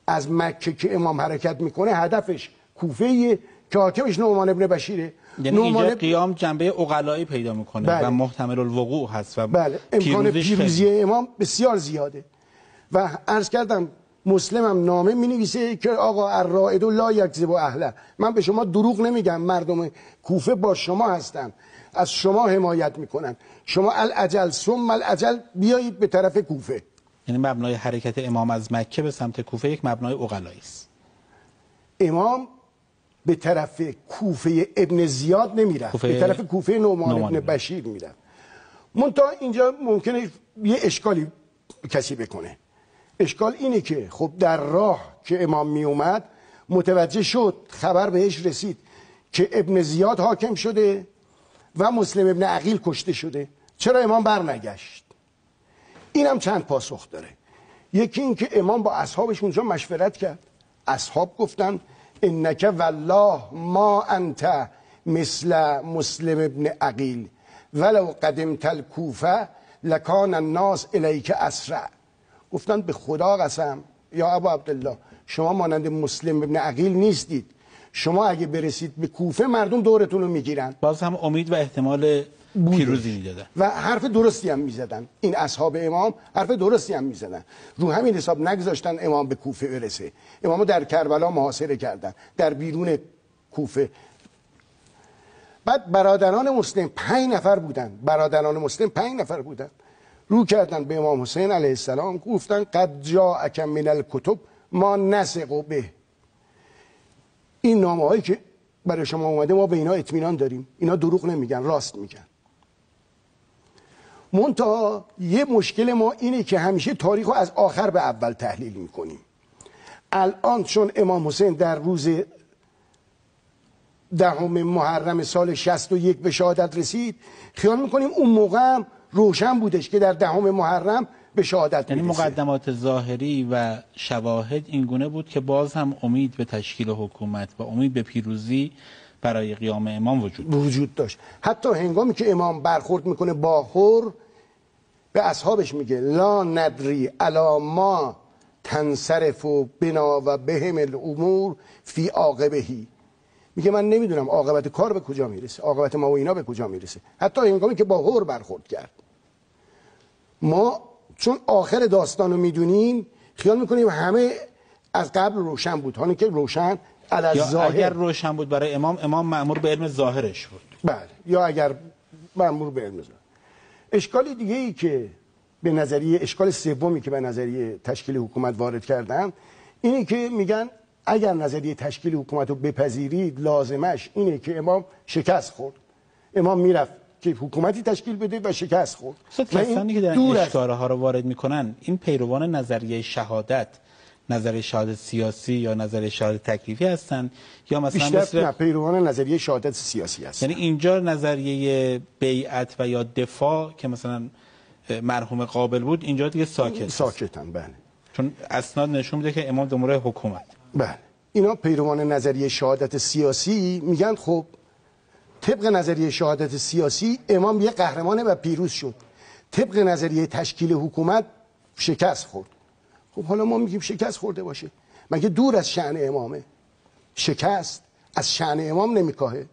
از مکه که امام حرکت میکنه هدفش کوفه که حاکمش نعمان ابن بشیره. یعنی اینجا قیام جنبه عقلایی پیدا میکنه. بله. و محتمل الوقوع هست و بله. امکان پیروزی امام بسیار زیاده. و عرض کردم مسلمم نامه مینویسه که آقا الرائد لا یکذب اهله، من به شما دروغ نمیگم، مردم کوفه با شما هستن، از شما حمایت میکنن، شما الاجل ثم الاجل بیایید به طرف کوفه. یعنی مبنای حرکت امام از مکه به سمت کوفه یک مبنای عقلایی است. امام به طرف کوفه ابن زیاد نمیرفت، به طرف کوفه نعمان ابن بشیر میرفت. منتها اینجا ممکنه یه اشکالی کسی بکنه. اشکال اینه که خب در راه که امام می اومد متوجه شد، خبر بهش رسید که ابن زیاد حاکم شده و مسلم ابن عقیل کشته شده، چرا امام برنگشت؟ اینم چند پاسخ داره. یکی این که امام با اصحابش اونجا مشورت کرد، اصحاب گفتن انک والله ما انت مثل مسلم ابن عقیل ولو قدمت الکوفه لکان الناس الیک اسرع. گفتن به خدا قسم یا ابا عبدالله، شما مانند مسلم ابن عقیل نیستید، شما اگه برسید به کوفه مردم دورتون رو میگیرن. باز هم امید و احتمال پیروزی میدادن و حرف درستی هم میزدن. این اصحاب امام حرف درستی هم میزدن، رو همین حساب نگذاشتن امام به کوفه برسه. امامو در کربلا محاصره کردن، در بیرون کوفه. بعد برادران مسلم 5 نفر بودن، برادران مسلم 5 نفر بودن، رو کردن به امام حسین علیه السلام، گفتن قد جاءک من الکتب ما نثق به، این نامه هایی که برای شما اومده ما به اینا اطمینان داریم، اینا دروغ نمیگن، راست میگن. منتها یه مشکل ما اینه که همیشه تاریخ رو از آخر به اول تحلیل میکنیم. الان چون امام حسین در روز 10 محرم سال 61 به شهادت رسید، خیال میکنیم اون موقع هم روشن بودش که در 10 محرم به شهادت یعنی میرسه. مقدمات ظاهری و شواهد این گونه بود که باز هم امید به تشکیل حکومت و امید به پیروزی برای قیام امام وجود داشت. حتی هنگامی که امام برخورد میکنه با حر، به اصحابش میگه لا ندری علی ما تنصرف و بنا و بهم الامور فی عاقبهی. میگه من نمیدونم عاقبت کار به کجا میرسه، عاقبت ما و اینا به کجا میرسه. حتی هنگامی که با حر برخورد کرد، ما چون آخر داستان رو میدونیم خیال میکنیم همه از قبل روشن بود، حالا که روشن علی الظاهر. اگر روشن بود برای امام مأمور به علم ظاهرش بود. بله، یا اگر مأمور به علم ظاهر. اشکال دیگه ای که به نظریه، اشکال سومی که به نظریه تشکیل حکومت وارد کردم اینه که میگن اگر نظریه تشکیل حکومت رو بپذیرید لازمش اینه که امام شکست خورد. امام میرفت که حکومتی تشکیل بده و شکست خورد. کسانی که دارن اشاره ها رو وارد میکنن این پیروان نظریه شهادت، نظریه شهادت سیاسی یا نظریه شهادت تکلیفی هستن یا مثلا بیشتر پیروان نظریه شهادت سیاسی هستن؟ یعنی اینجا نظریه بیعت و یا دفاع که مثلا مرحوم قابل بود اینجا دیگه ساکتن. بله، چون اسناد نشون میده که امام دوره حکومت. بله، اینا پیروان نظریه شهادت سیاسی میگن خب طبق نظریه شهادت سیاسی امام یه قهرمانه و پیروز شد، طبق نظریه تشکیل حکومت شکست خورد. خب حالا ما میگیم شکست خورده باشه، مگه دور از شأن امامه؟ شکست از شأن امام نمیکاهه.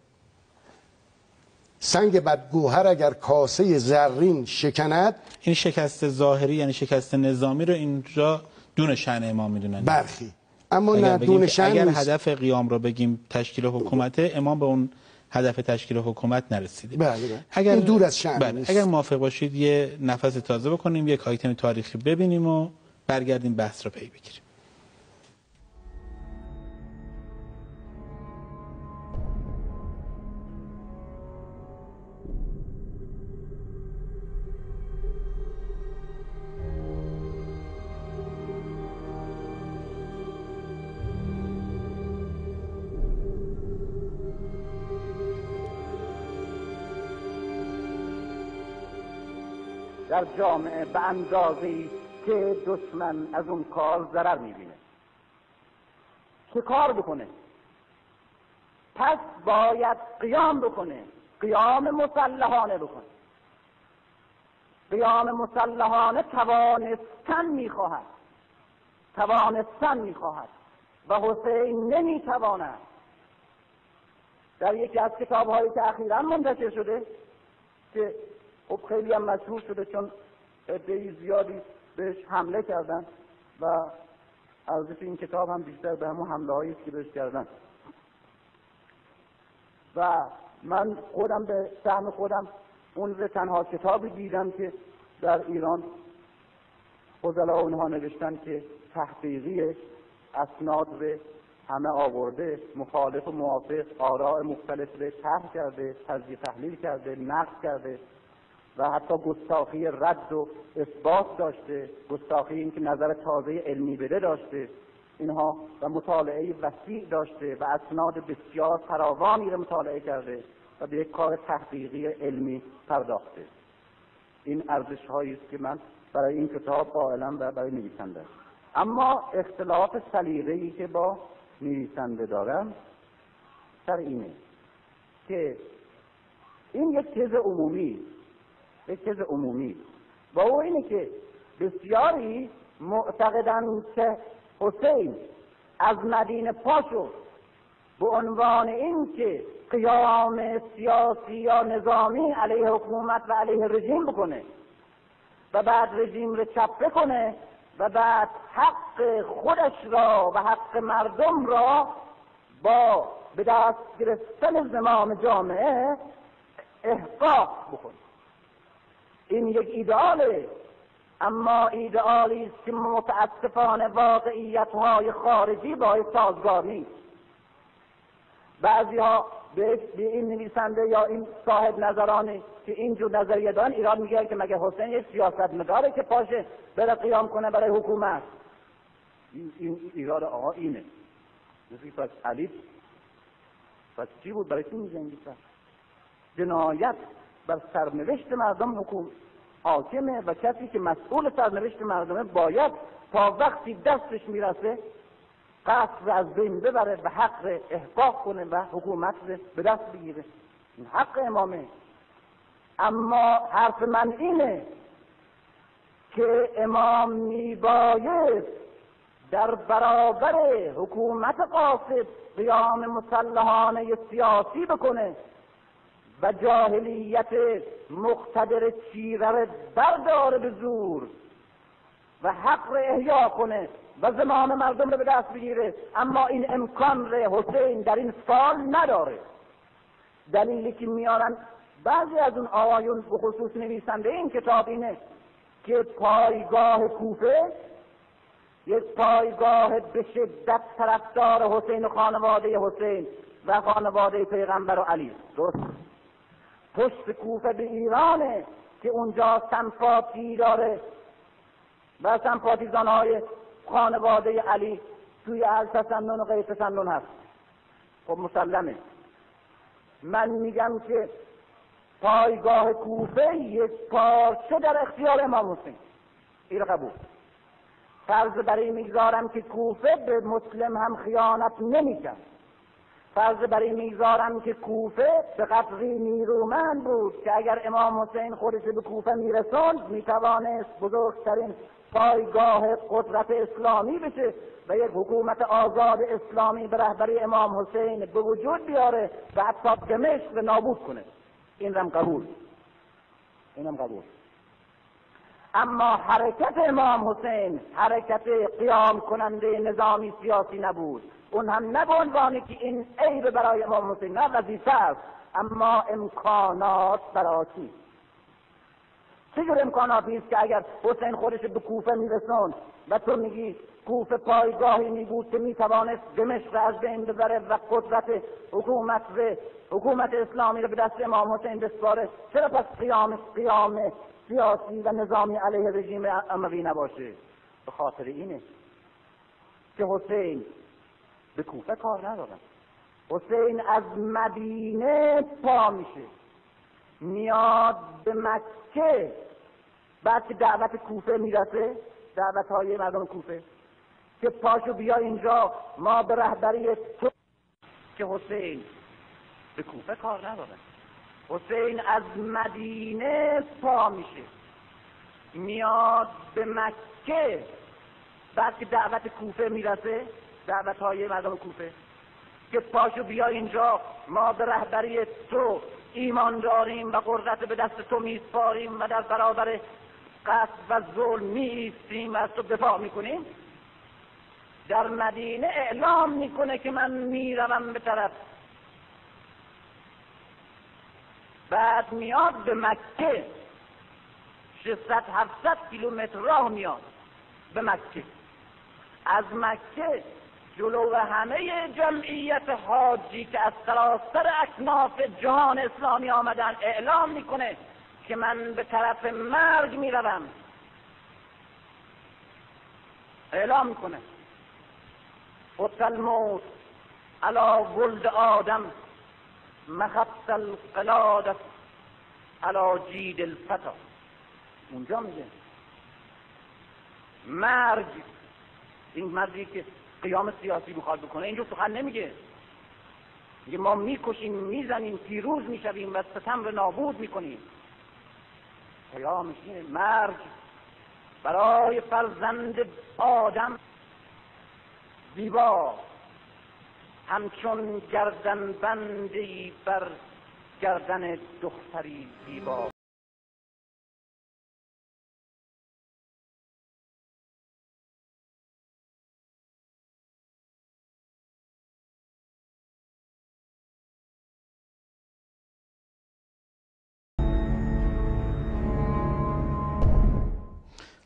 سنگ بدگوهر اگر کاسه زرین شکند، این شکست ظاهری یعنی شکست نظامی رو اینجا دون شأن امام میدونن برخی، اما نه دون شأن. اگر هدف قیام رو بگیم تشکیل حکومت، امام به اون هدف تشکیل حکومت نرسیده. بله، اگر این دور از شأن نیست. اگر موافق باشید یه نفس تازه بکنیم، یک آیتم تاریخی ببینیم و برگردیم بحث رو پی بگیریم. در جامعه به اندازه‌ای که دشمن از اون کار ضرر می‌بینه چه کار بکنه؟ پس باید قیام بکنه، قیام مسلحانه بکنه. قیام مسلحانه توانستن می‌خواهد و حسین نمی‌تواند. در یکی از کتاب‌هایی که اخیراً منتشر شده که خب خیلی هم مشهور شده چون عده‌ای زیادی بهش حمله کردن و ارزش این کتاب هم بیشتر به همون حمله هایی است که بهش کردن. و من خودم به سهم خودم اون تنها کتابی دیدم که در ایران فضلا اونها نوشتن که تحقیقی اسناد به همه آورده، مخالف و موافق آراء مختلف به طرح کرده، تجزیه تحلیل کرده، نقد کرده و حتی گستاخی رد و اثبات داشته، گستاخی این که نظر تازه علمی بده داشته اینها و مطالعه وسیع داشته و اسناد بسیار فراوانی را مطالعه کرده و به یک کار تحقیقی علمی پرداخته. این ارزش هایی است که من برای این کتاب قائلم و برای نویسنده. اما اختلاف سلیقه‌ای که با نویسنده دارم سر اینه که این یک تز عمومی و او اینه که بسیاری معتقدند که حسین از مدینه پا شد به عنوان این که قیام سیاسی یا نظامی علیه حکومت و علیه رژیم بکنه و بعد رژیم رو چپه کنه و بعد حق خودش را و حق مردم را با به دست گرفتن زمام جامعه احقاق بکنه. این یک ایدئاله، اما ایدئالی است که متاسفانه واقعیت‌های خارجی باعث سازگار نیست. بعضی‌ها به این نویسنده یا این صاحب نظرانی که اینجور نظریه دارن ایراد میگه که مگه حسین یک سیاستمداره که پاشه بره قیام کنه برای حکومت؟ این ایراد آقا اینه. پس علی پس چی بود؟ برای چی می‌جنگید؟ جنایت بر سرنوشت مردم حاکمه و کسی که مسئول سرنوشت مردمه باید تا وقتی دستش میرسه قصد رو از بین ببره و حق رو احقاق کنه و حکومت رو به دست بگیره. این حق امامه. اما حرف من اینه که امام میباید در برابر حکومت قاصد قیام مسلحانه سیاسی بکنه و جاهلیت مقتدر چیره رو برداره به زور و حق رو احیا کنه و زمان مردم رو به دست بگیره. اما این امکان رو حسین در این سال نداره. دلیلی که میارن بعضی از اون آقایون به خصوص نویسنده این کتاب اینه که پایگاه کوفه یک پایگاه به شدت طرفدار حسین و خانواده حسین و خانواده پیغمبر و علی. درست پشت کوفه به ایرانه که اونجا سمپاتی داره و سمپاتیزانهای خانواده علی توی تسنن و غیر تسنن هست. خب مسلمه. من میگم که پایگاه کوفه یک پارچه در اختیار امام حسین. این قبول. فرض برای میگذارم که کوفه به مسلم هم خیانت نمیکرد. فرض برای میگذارم که کوفه به قدری نیرومند بود که اگر امام حسین خودش به کوفه میرسوند میتوانست بزرگترین پایگاه قدرت اسلامی بشه و یک حکومت آزاد اسلامی به رهبری امام حسین به وجود بیاره و حتی دمشق رو نابود کنه. اینم قبول. اما حرکت امام حسین حرکت قیام کننده نظامی سیاسی نبود. اون هم نه به عنوانی که این عیب برای امام حسین، نه وظیفه است، اما امکانات برای چی؟ چجور امکاناتی است که اگر حسین خودش به کوفه میرسوند و تو میگی کوفه پایگاهی میبود که میتوانست دمشق را از بین ببره و قدرت حکومت اسلامی رو به دست امام حسین بسپاره، چرا پس قیام سیاسی و نظامی علیه رژیم اموی نباشه؟ به خاطر اینه که حسین به کوفه کار ندارن. حسین از مدینه پا میشه میاد به مکه. بعد که دعوت کوفه میرسه، دعوت های مردم کوفه که پاشو بیا اینجا ما به رهبری تو، که حسین به کوفه کار ندارن. حسین از مدینه پا میشه میاد به مکه. بعد که دعوت کوفه میرسه، دعوت های مردم کوفه که پاشو بیا اینجا ما به رهبری تو ایمان داریم و قدرت به دست تو میسپاریم و در برابر قصد و ظلم میایستیم و از تو دفاع میکنیم. در مدینه اعلام میکنه که من میروم به طرف. بعد میاد به مکه 600-700 کیلومتر راه میاد به مکه. از مکه جلو همه جمعیت حاجی که از سراسر اکناف جهان اسلامی آمدن اعلام میکنه که من به طرف مرگ میروم. اعلام میکنه خط الموت علی ولد آدم مخط القلادة علی جید الفتا. اونجا میگه مرگ، این مردی که قیام سیاسی بخواد بکنه اینجا سخن نمیگه. میگه ما میکشیم، میزنیم، پیروز میشویم و ستم رو نابود میکنیم. قیامش اینه. مرگ برای فرزند آدم زیبا همچون گردن بندی بر گردن دختری زیبا.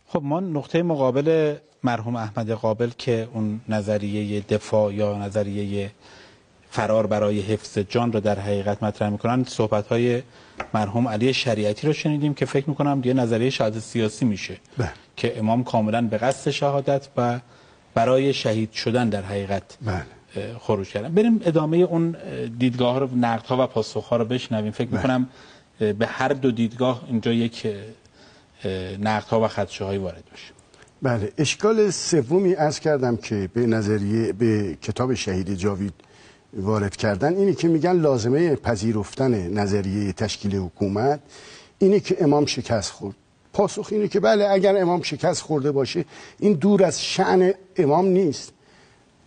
خب ما نقطه مقابل مرحوم احمد قابل که اون نظریه دفاع یا نظریه فرار برای حفظ جان رو در حقیقت مطرح میکنن. صحبت‌های مرحوم علی شریعتی رو شنیدیم که فکر میکنم دیگه نظریه شهادت سیاسی میشه که امام کاملا به قصد شهادت و برای شهید شدن در حقیقت خروج کردن. بریم ادامه اون دیدگاه رو، نقدها و پاسخها رو بشنویم. فکر میکنم به هر دو دیدگاه اینجا یک نقدها و خدشه‌هایی وارد بشه. بله، اشکال سومی عرض کردم که به کتاب شهید جاوید وارد کردن اینه که میگن لازمه پذیرفتن نظریه تشکیل حکومت اینه که امام شکست خورد. پاسخ اینه که بله، اگر امام شکست خورده باشه این دور از شأن امام نیست.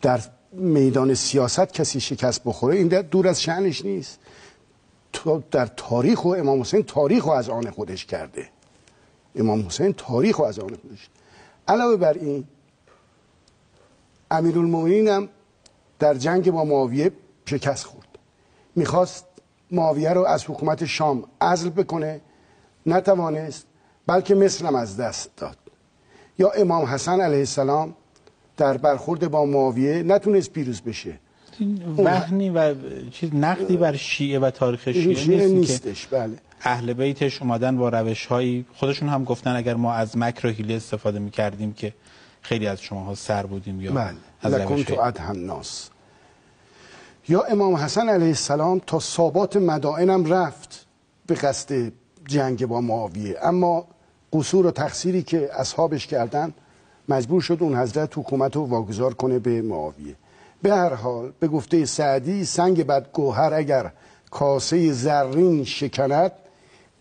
در میدان سیاست کسی شکست بخوره این دور از شأنش نیست. در تاریخ و امام حسین تاریخ رو از آن خودش کرده. امام حسین تاریخ رو از آن خودش. علاوه بر این امیرالمومنین هم در جنگ با معاویه شکست خورد. میخواست معاویه رو از حکومت شام عزل بکنه، نتوانست، بلکه مصر هم از دست داد. یا امام حسن علیه السلام در برخورد با معاویه نتونست پیروز بشه. وهنی و چیز نقدی بر شیعه و تاریخ شیعه نیستش. بله، اهل بیتش اومدن با روش‌هایی، خودشون هم گفتن اگر ما از مکر و حیله استفاده می‌کردیم که خیلی از شماها سر بودیم. یا از لکنت ادهم الناس. یا امام حسن علیه السلام تا ثابات مدائنم رفت به قصد جنگ با معاویه، اما قصور و تقصیری که اصحابش کردن مجبور شد اون حضرت حکومت رو واگذار کنه به معاویه. به هر حال به گفته سعدی سنگ بدگوهر اگر کاسه زرین شکند،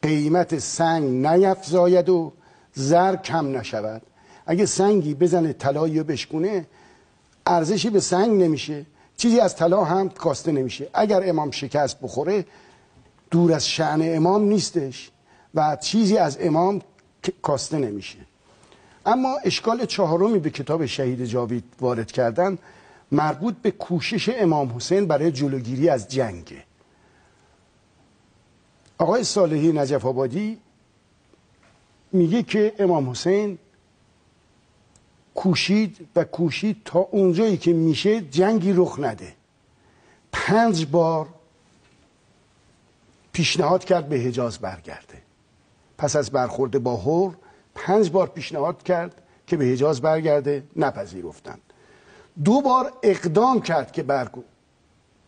قیمت سنگ نیفزاید و زر کم نشود. اگه سنگی بزنه طلایی رو بشکونه ارزشی به سنگ نمیشه، چیزی از طلا هم کاسته نمیشه. اگر امام شکست بخوره دور از شأن امام نیستش و چیزی از امام کاسته نمیشه. اما اشکال چهارمی به کتاب شهید جاوید وارد کردن مربوط به کوشش امام حسین برای جلوگیری از جنگ. آقای صالحی نجف آبادی میگه که امام حسین کوشید تا اونجایی که میشه جنگی رخ نده. 5 بار پیشنهاد کرد به حجاز برگرده. پس از برخورد با هور 5 بار پیشنهاد کرد که به حجاز برگرده، نپذیرفتند. 2 بار اقدام کرد که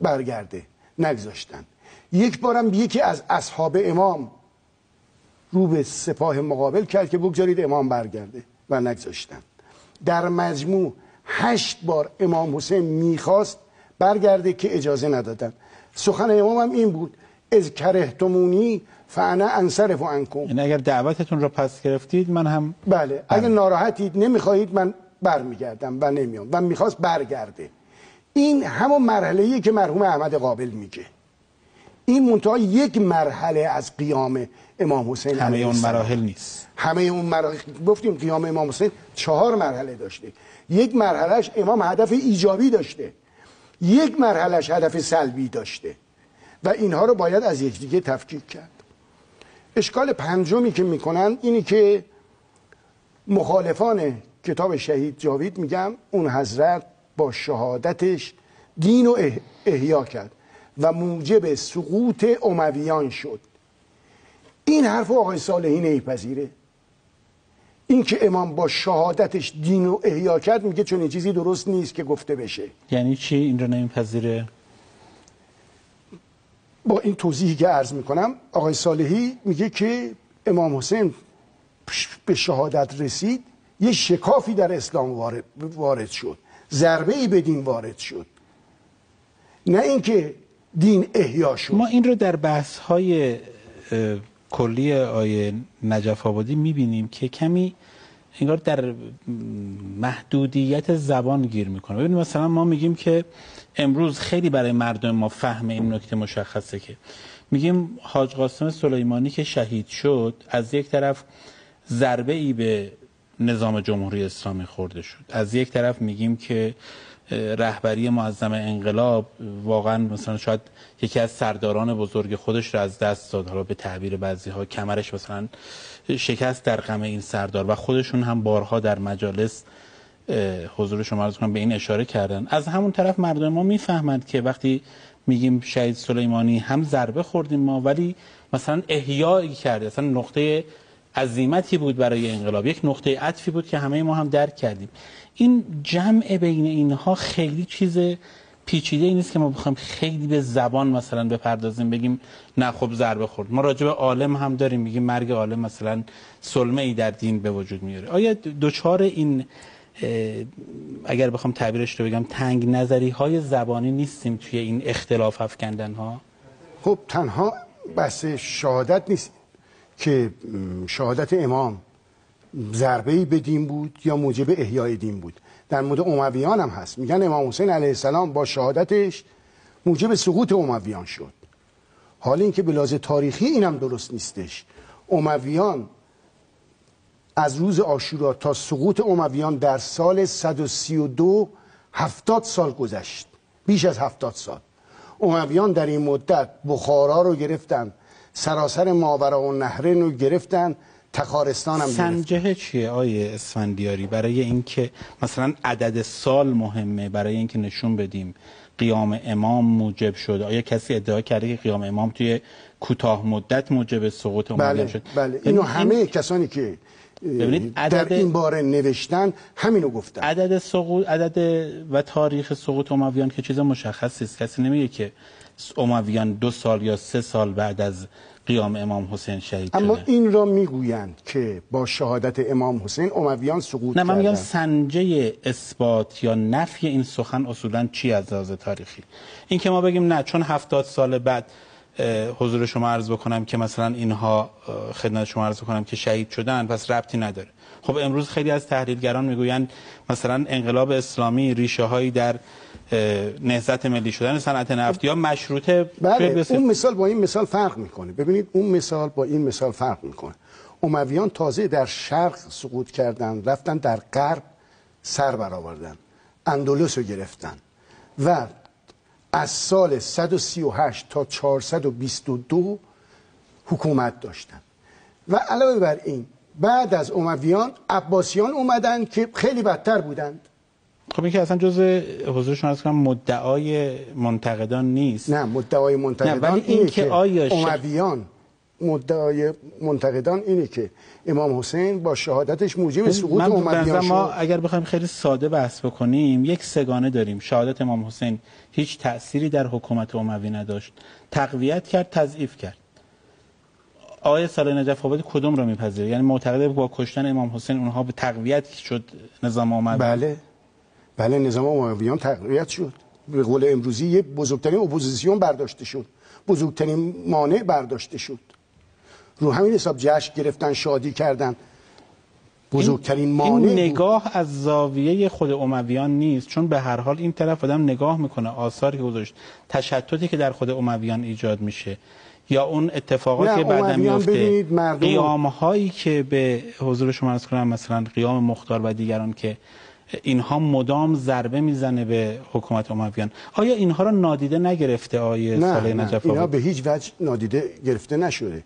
برگرده، نگذاشتند. 1 بارم یکی از اصحاب امام رو به سپاه مقابل کرد که بگذارید امام برگرده و نگذاشتند. در مجموع 8 بار امام حسین میخواست برگرده که اجازه ندادن. سخن امام هم این بود: از کرهتمونی فانا انصرف عنکم. یعنی اگر دعوتتون را پس گرفتید من هم بله، اگر ناراحتید نمیخواهید من برمیگردم و نمیام. و میخواست برگرده. این همون مرحله‌ایه که مرحوم احمد قابل میگه. این منتها یک مرحله از قیام امام حسین همه اون مراحل نیست. همه اون مراحل گفتیم قیام امام حسین 4 مرحله داشته. یک مرحلهش امام هدف ایجابی داشته، یک مرحلهش هدف سلبی داشته و اینها رو باید از یکدیگه تفکیک کرد. اشکال پنجمی که میکنن اینی که مخالفان کتاب شهید جاوید میگم اون حضرت با شهادتش دین رو احیا کرد و موجب سقوط امویان شد. این حرف آقای صالحی نمیپذیره. این که امام با شهادتش دین رو احیا کرد میگه چون این چیزی درست نیست که گفته بشه. یعنی چی این رو نمیپذیره؟ با این توضیحی که عرض میکنم آقای صالحی میگه که امام حسین به شهادت رسید، یه شکافی در اسلام وارد شد، ضربه‌ای به دین وارد شد، نه اینکه دین احیا شد. ما این رو در بحث‌های کلی آیه نجف آبادی میبینیم که کمی انگار در محدودیت زبان گیر میکنه. ببینید مثلا ما میگیم که امروز خیلی برای مردم ما فهم این نکته مشخصه که میگیم حاج قاسم سلیمانی که شهید شد از یک طرف ضربه ای به نظام جمهوری اسلامی خورده شد، از یک طرف میگیم که رهبری معظم انقلاب واقعا مثلا شاید یکی از سرداران بزرگ خودش رو از دست داد، حالا به تعبیر بعضی‌ها کمرش مثلا شکست در غم این سردار و خودشون هم بارها در مجالس حضور شما عرض کنم به این اشاره کردن. از همون طرف مردم ما میفهمند که وقتی میگیم شهید سلیمانی هم ضربه خوردیم ما، ولی مثلا احیایی کرده، مثلا نقطه عزیمتی بود برای انقلاب، یک نقطه عطفی بود که همه ما هم درک کردیم. این جمع بین اینها خیلی چیز پیچیده ای نیست که ما بخوایم خیلی به زبان مثلا بپردازیم بگیم نه خب ضربه خورد. ما راجع به عالم هم داریم میگیم مرگ عالم مثلا سلمه ای در دین به وجود میاره. آیا دوچار این اگر بخوام تعبیرش رو بگم تنگ نظری های زبانی نیستیم توی این اختلاف افکندن ها؟ خب تنها بحث شهادت نیست که شهادت امام ضربه‌ای به دین بود یا موجب احیای دین بود. در مورد امویان هم هست، میگن امام حسین علیه السلام با شهادتش موجب سقوط امویان شد. حال این که به لحاظ تاریخی اینم درست نیستش. امویان از روز عاشورا تا سقوط امویان در سال 132 70 سال گذشت، بیش از 70 سال. امویان در این مدت بخارا رو گرفتن، سراسر ماوراءالنهرین رو گرفتن، تخارستان هم سنجه چیه آیه اسفندیاری برای اینکه مثلا عدد سال مهمه، برای اینکه نشون بدیم قیام امام موجب شد؟ آیا کسی ادعا کرده که قیام امام توی کوتاه مدت موجب سقوط امویان شد؟ بله، اینو همه کسانی که در این باره نوشتن همینو گفتن. عدد سقوط، عدد و تاریخ سقوط امویان که چیز مشخصی است، کسی نمیگه که امویان 2 سال یا 3 سال بعد از قیام امام حسین شهید شده. اما این را میگویند که با شهادت امام حسین امویان سقوط کردند. نه، من میگم سنجه اثبات یا نفی این سخن اصولا چی از لحاظ تاریخی؟ این که ما بگیم نه چون 70 سال بعد حضور شما عرض بکنم که مثلا اینها خدمت شما عرض بکنم که شهید شدن پس ربطی نداره. خب امروز خیلی از تحلیلگران میگویند مثلا انقلاب اسلامی ریشه هایی در نهضت ملی شدن صنعت نفت یا مشروطه. بله، اون مثال با این مثال فرق میکنه. ببینید اون مثال با این مثال فرق میکنه. امویان تازه در شرق سقوط کردن، رفتن در غرب سر برآوردن، اندلس رو گرفتن و از سال 138 تا 422 حکومت داشتن. و علاوه بر این بعد از امویان عباسیان اومدن که خیلی بدتر بودند. خب این که اصلا جزء حضورشون از کنم مدعای منتقدان نیست. نه، مدعای منتقدان اینه که امویان، مدعای منتقدان اینه که امام حسین با شهادتش موجب سقوط امویان شد. ما اگر بخوایم خیلی ساده بحث بکنیم یک سگانه داریم: شهادت امام حسین هیچ تأثیری در حکومت اموی نداشت، تقویت کرد، تضعیف کرد. آقای صالح نجف آبادی کدوم رو میپذیره؟ یعنی معتقده با کشتن امام حسین اونها به تقویت شد نظام اموی؟ بله، نظام امویان تقویت شد. به قول امروزی یه بزرگترین اپوزیسیون برداشته شد، بزرگترین مانع برداشته شد. رو همین حساب جشن گرفتن، شادی کردن. بزرگترین مانع این نگاه از زاویه خود امویان نیست، چون به هر حال این طرف آدم نگاه میکنه آثاری که گذاشت، تشتتی که در خود امویان ایجاد میشه یا اون اتفاقاتی که بعداً میفته، قیام‌هایی که به حضور شما عرض کنم مثلا قیام مختار و دیگران که اینها مدام ضربه میزنه به حکومت امویان، آیا اینها را نادیده نگرفته آیه صالح نجف آبادی؟ اینا به هیچ وجه نادیده گرفته نشده.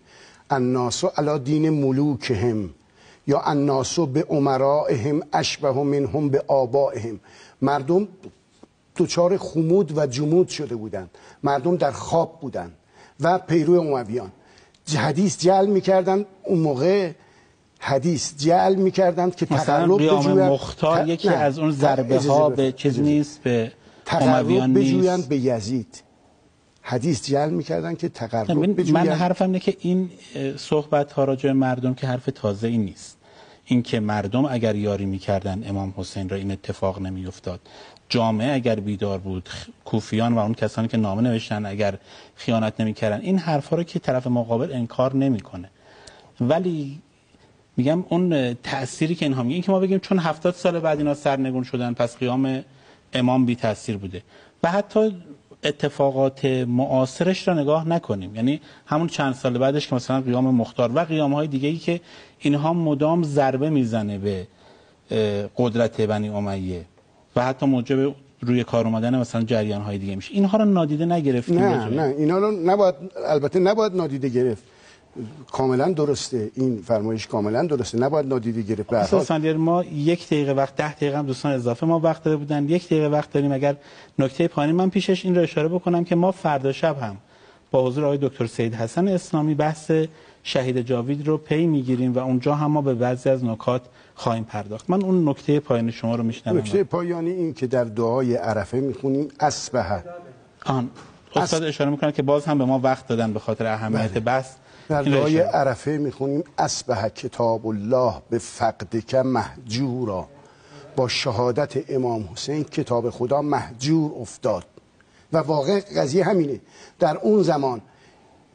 الناس علی دین ملوکهم یا الناس به امرائهم اشبه منهم به آبائهم. مردم دچار خمود و جمود شده بودند، مردم در خواب بودند و پیرو امویان حدیث جعل میکردن. اون موقع حدیث جعل میکردند که تقرب بجویند. مختار یکی از اون ضربه ها به چیز نیست، به امویان بجویند به یزید. حدیث جعل میکردن که تقرب بجویند. من حرفم اینه که این صحبت ها راجع به مردم که حرف تازه ای نیست. این که مردم اگر یاری میکردن امام حسین را این اتفاق نمیافتاد. جامعه اگر بیدار بود، کوفیان و اون کسانی که نامه نوشتن اگر خیانت نمیکردن، این حرفا رو که طرف مقابل انکار نمیکنه. ولی میگم اون تأثیری که اینها میگن، این که ما بگیم چون 70 سال بعد اینا سرنگون شدن پس قیام امام بی تأثیر بوده و حتی اتفاقات معاصرش را نگاه نکنیم، یعنی همون چند سال بعدش که مثلا قیام مختار و قیام‌های دیگه‌ای که اینها مدام ضربه میزنه به قدرت بنی امیه و حتی موجب روی کار اومدن مثلا جریان‌های دیگه میشه، اینها رو نادیده نگرفتیم. نه اینا رو نباید، البته نباید نادیده گرفت. کاملا درسته، این فرمایش کاملا درسته، نباید نادیده گرفت. اساساً ما 1 دقیقه وقت، 10 دقیقه هم دوستان اضافه ما وقت داده بودن، 1 دقیقه وقت داریم. اگر نکته پایانی من پیشش این رو اشاره بکنم که ما فردا شب هم با حضور آقای دکتر سید حسن اسلامی بحث شهید جاوید رو پی میگیریم و اونجا هم ما به بعضی از نکات خواهیم پرداخت. من اون نکته پایانی شما رو میشنوم. نکته پایانی این که در دعای عرفه میخونیم اصبح. استاد اشاره میکنن که باز هم به ما وقت دادن به خاطر اهمیت بحث. در دعای عرفه میخونیم اصبح کتاب الله به فقدک مهجورا. با شهادت امام حسین کتاب خدا مهجور افتاد و واقع قضیه همینه. در اون زمان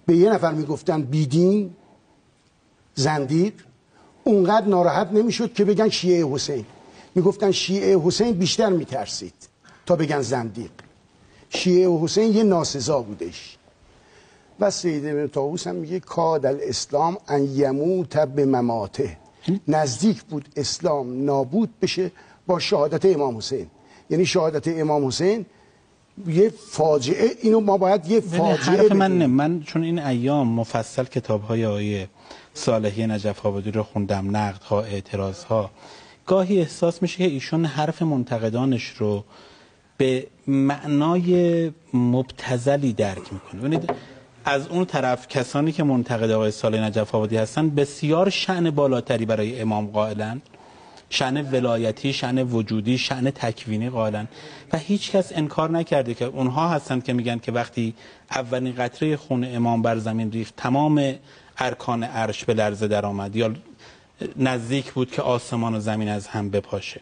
به یه نفر میگفتن بیدین، زندیق، اونقدر ناراحت نمیشد که بگن شیعه حسین. میگفتن شیعه حسین بیشتر میترسید تا بگن زندیق. شیعه حسین یه ناسزا بودش. و سید ابن طاووس هم میگه کاد الاسلام ان یموت به مماته. نزدیک بود اسلام نابود بشه با شهادت امام حسین. یعنی شهادت امام حسین یه فاجعه، اینو ما باید یه فاجعه حرف من چون این ایام مفصل کتاب‌های آقای صالحی نجف آبادی رو خوندم، نقدها، اعتراضها، گاهی احساس میشه که ایشون حرف منتقدانش رو به معنای مبتذلی درک میکنه. ببینید از اون طرف کسانی که منتقد آقای صالح نجف آبادی هستن بسیار شأن بالاتری برای امام قائلن، شأن ولایتی، شأن وجودی، شأن تکوینی قائلن و هیچ کس انکار نکرده که اونها هستن که میگن که وقتی اولین قطره خون امام بر زمین ریخت تمام ارکان عرش به لرزه در آمد یا نزدیک بود که آسمان و زمین از هم بپاشه.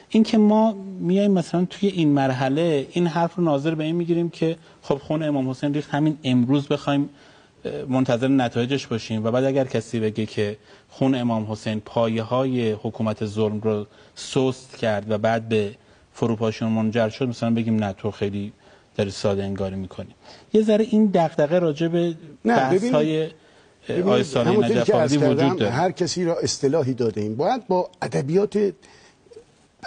این که ما میایم مثلا توی این مرحله این حرف رو ناظر به این میگیریم که خب خون امام حسین ریخت، همین امروز بخوایم منتظر نتایجش باشیم و بعد اگر کسی بگه که خون امام حسین پایه های حکومت ظلم رو سست کرد و بعد به فروپاشی منجر شد، مثلا بگیم نه تو خیلی داری ساده انگاری میکنی. یه ذره این دغدغه راجع به بحث های آقای صالح نجف آبادی وجود داره. هر کسی را اصطلاحی داده ایم، باید با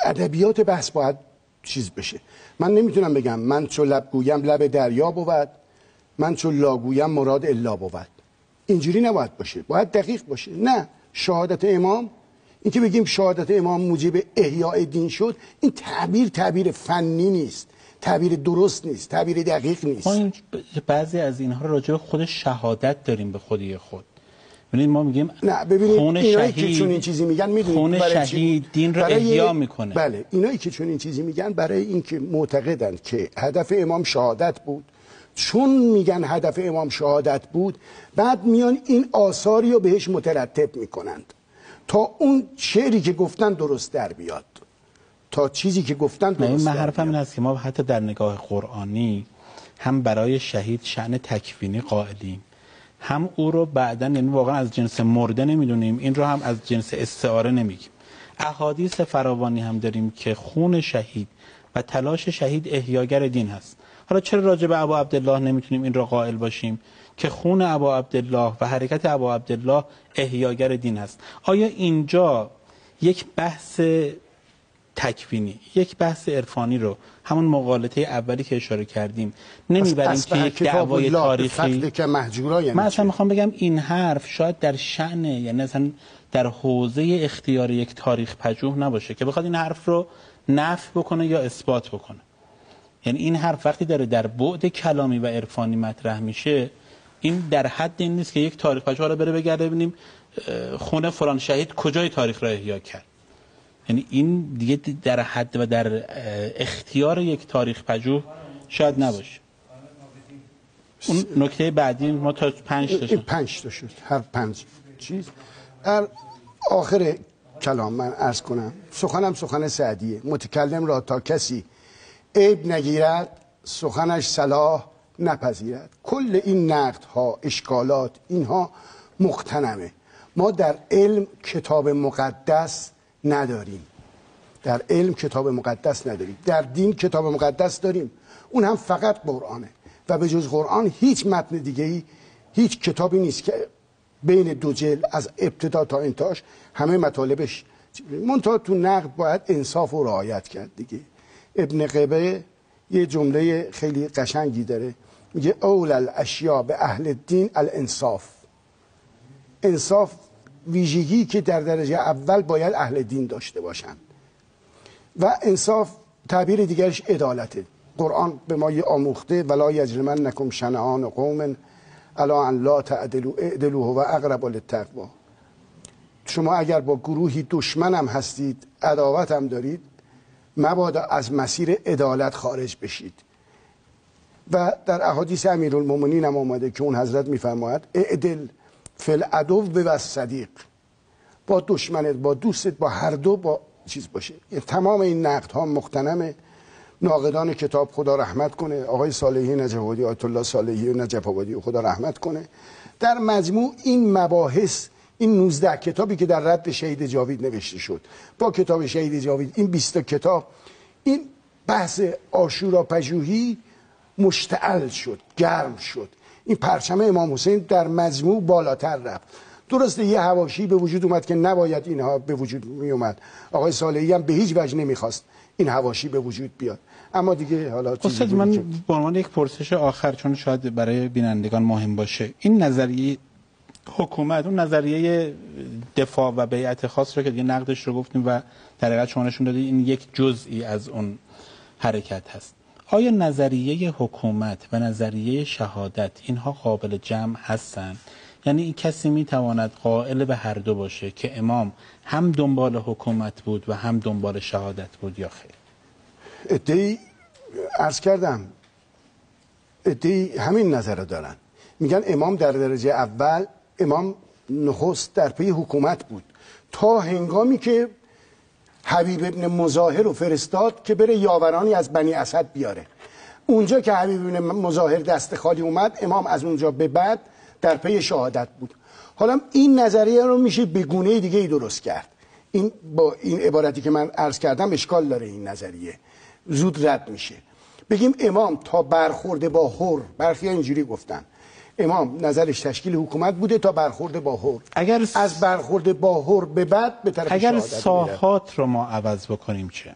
ادبیات بحث باید چیز بشه. من نمیتونم بگم من چو لب گویم لب دریا بود، من چو لا گویم مراد الا بود. اینجوری نباید باشه، باید دقیق باشه. نه، شهادت امام، این که بگیم شهادت امام موجب احیاء دین شد، این تعبیر فنی نیست، تعبیر درست نیست، تعبیر دقیق نیست. ما بعضی از اینها رو راجع به خود شهادت داریم به خودی خود. ببینید ما میگیم نه، ببینید خون شهید که چون این چیزی میگن، میدونید خون شهید دین رو احیا میکنه. بله، اینایی که چون این چیزی میگن برای اینکه معتقدند که هدف امام شهادت بود، چون میگن هدف امام شهادت بود، بعد میان این آثاری رو بهش مترتب میکنند تا اون شعری که گفتن درست در بیاد، تا چیزی که گفتن درست من حرفم این است که ما حتی در نگاه قرآنی هم برای شهید شأن تکوینی قائلیم، هم او رو بعداً یعنی واقعا از جنس مرده نمیدونیم، این رو هم از جنس استعاره نمیگیم. احادیث فراوانی هم داریم که خون شهید و تلاش شهید احیاگر دین هست. حالا چرا راجع به ابا عبدالله نمیتونیم این رو قائل باشیم که خون ابا عبدالله و حرکت ابا عبدالله احیاگر دین هست؟ آیا اینجا یک بحث تکوینی، یک بحث عرفانی رو همون مقالطه اولی که اشاره کردیم نمیبریم که یک دعوای تاریخی که محجورا؟ یعنی من اصلا میخوام بگم این حرف شاید در شأن، یعنی اصلا در حوزه اختیار یک تاریخ پژوه نباشه که بخواد این حرف رو نفی بکنه یا اثبات بکنه. یعنی این حرف وقتی داره در بعد کلامی و عرفانی مطرح میشه، این در حد این نیست که یک تاریخ پژوه رو بره بگرده ببینیم خون فلان شهید کجای تاریخ را احیا کرد. یعنی این دیگه در حد و در اختیار یک تاریخ پژوه شاید نباشه. اون نکته بعدی ما تا 5 تا شد. هر 5 چیز در آخر کلام من عرض کنم، سخنم سخن سعدیه. متکلم را تا کسی عیب نگیرد، سخنش صلاح نپذیرد. کل این نقدها، اشکالات، اینها مغتنمه. ما در علم کتاب مقدس نداریم، در علم کتاب مقدس نداریم، در دین کتاب مقدس داریم، اون هم فقط قرآنه و به جز قرآن هیچ متن دیگه‌ای، هیچ کتابی نیست که بین دو جلد از ابتدا تا انتهاش همه مطالبش. منتها تو نقد باید انصاف و رعایت کرد دیگه. ابن قبه یه جمله خیلی قشنگی داره، میگه اول الاشیاء به اهل الدین الانصاف. انصاف ویژگی که در درجه اول باید اهل دین داشته باشند و انصاف تعبیر دیگرش عدالته. قرآن به ما آموخته ولا یجرمنکم شنآن قوم علی ان لا تعدلوا اعدلوا هو اقرب للتقوی. شما اگر با گروهی دشمن هم هستید، عداوت هم دارید، مبادا از مسیر عدالت خارج بشید. و در احادیث امیرالمومنین هم آمده که اون حضرت میفرماید اعدل فی العدو و الصدیق، با دشمنت، با دوستت، با هر دو با چیز باشه. تمام این نقد ها مغتنم ناقدان کتاب، خدا رحمت کنه، آقای صالحی نجف‌آبادی، آیت الله صالحی نجف‌آبادی خدا رحمت کنه، در مجموع این مباحث، این 19 کتابی که در رد شهید جاوید نوشته شد، با کتاب شهید جاوید، این 20 کتاب، این بحث عاشوراپژوهی مشتعل شد، گرم شد. این پرچم امام حسین در مجموع بالاتر رفت. درسته یه حواشی به وجود اومد که نباید اینها به وجود می اومد. آقای صالحی هم به هیچ وجه نمیخواست این حواشی به وجود بیاد، اما دیگه حالا استاد من به عنوان یک پرسش آخر، چون شاید برای بینندگان مهم باشه، این نظریه حکومت، اون نظریه دفاع و بیعت خاص رو که دیگه نقدش رو گفتیم و در حقیقت شما نشون دادید این یک جزئی از اون حرکت هست، آیا نظریه حکومت و نظریه شهادت اینها قابل جمع هستن؟ یعنی این کسی میتواند قائل به هر دو باشه که امام هم دنبال حکومت بود و هم دنبال شهادت بود یا خیر؟ ادعی عرض کردم، ادعی همین نظر رو دارن، میگن امام در درجه اول، امام نخست در پی حکومت بود تا هنگامی که حبیب ابن مظاهر رو فرستاد که بره یاورانی از بنی اسد بیاره. اونجا که حبیب ابن مظاهر دست خالی اومد، امام از اونجا به بعد در پی شهادت بود. حالا این نظریه رو میشه به گونه دیگه ای درست کرد. این با این عبارتی که من عرض کردم اشکال داره، این نظریه زود رد میشه. بگیم امام تا برخورد با حر، برخی اینجوری گفتن امام نظرش تشکیل حکومت بوده تا برخورد با حر، اگر از برخورد با حر به بعد به طرف اگر شهادت ساحات رو ما عوض بکنیم چه؟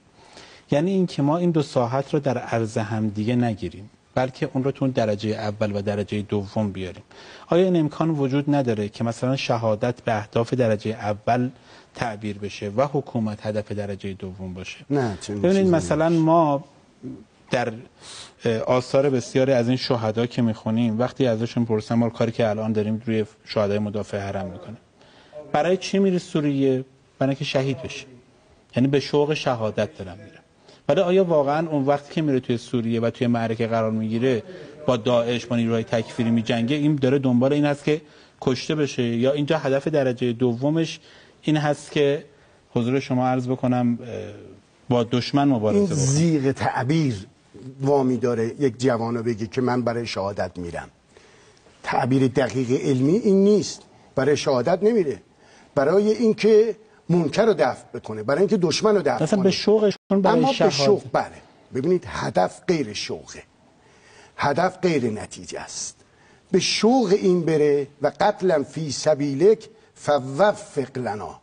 یعنی این که ما این دو ساحت رو در عرض هم دیگه نگیریم، بلکه اون رو تو درجه اول و درجه دوم بیاریم. آیا این امکان وجود نداره که مثلا شهادت به اهداف درجه اول تعبیر بشه و حکومت هدف درجه دوم باشه؟ نه. ببینید مثلا ما در آثار بسیاری از این شهدا که میخونیم، وقتی ازشون پرسیم ما کاری که الان داریم روی شهدای مدافع حرم میکنیم، برای چی میری سوریه؟ برای اینکه شهید بشه، یعنی به شوق شهادت دارم میرم. ولی آیا واقعا اون وقتی که میره توی سوریه و توی معرکه قرار میگیره با داعش، با نیروهای تکفیری میجنگه، این داره دنبال این هست که کشته بشه، یا اینجا هدف درجه دومش این هست که حضور شما عرض بکنم با دشمن مبارزه بکنه؟ این زیغ تعبیر وامی داره یک جوانو بگه که من برای شهادت میرم. تعبیر دقیق علمی این نیست. برای شهادت نمیره، برای اینکه منکر رو دفع بکنه، برای اینکه دشمن رو دفع مثلا کنه. به شوقشون برای اما شهادت. به شوق، بله. ببینید هدف غیر شوقه، هدف غیر نتیجه است. به شوق این بره و قتلا فی سبیلک فوفق لنا،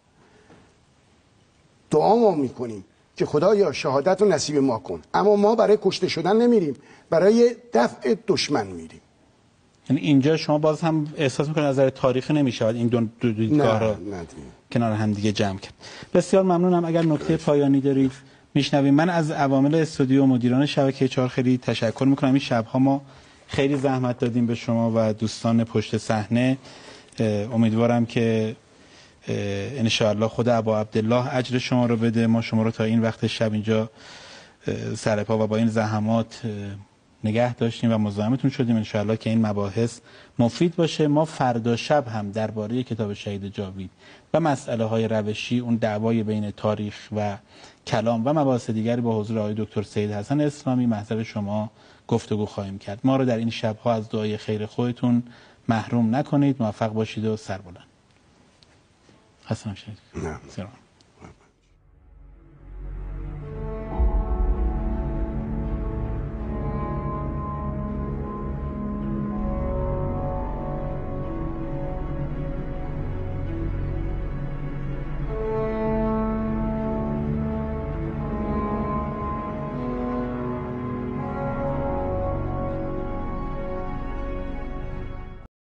دعا ما میکنیم که خدایا شهادت رو نصیب ما کن، اما ما برای کشته شدن نمیریم، برای دفع دشمن میریم. یعنی اینجا شما باز هم احساس میکنید از نظر تاریخی نمیشود این دو دیدگاه رو کنار هم دیگه جمع کرد. بسیار ممنونم. اگر نکته پایانی دارید میشنویم. من از عوامل استودیو و مدیران شبکه 4 خیلی تشکر میکنم. این شبها ما خیلی زحمت دادیم به شما و دوستان پشت صحنه. امیدوارم که ان شاء الله خود ابا عبدالله اجر شما رو بده. ما شما رو تا این وقت شب اینجا سرپا و با این زحمات نگه داشتیم و مزاحمتون شدیم. ان شاء الله که این مباحث مفید باشه. ما فردا شب هم درباره کتاب شهید جاوید و مسئله های روشی، اون دعوای بین تاریخ و کلام و مباحث دیگری با حضور آقای دکتر سید حسن اسلامی محضر شما گفتگو خواهیم کرد. ما رو در این شبها از دعای خیر خودتون محروم نکنید. موفق باشید و سربلند. حسن شهید.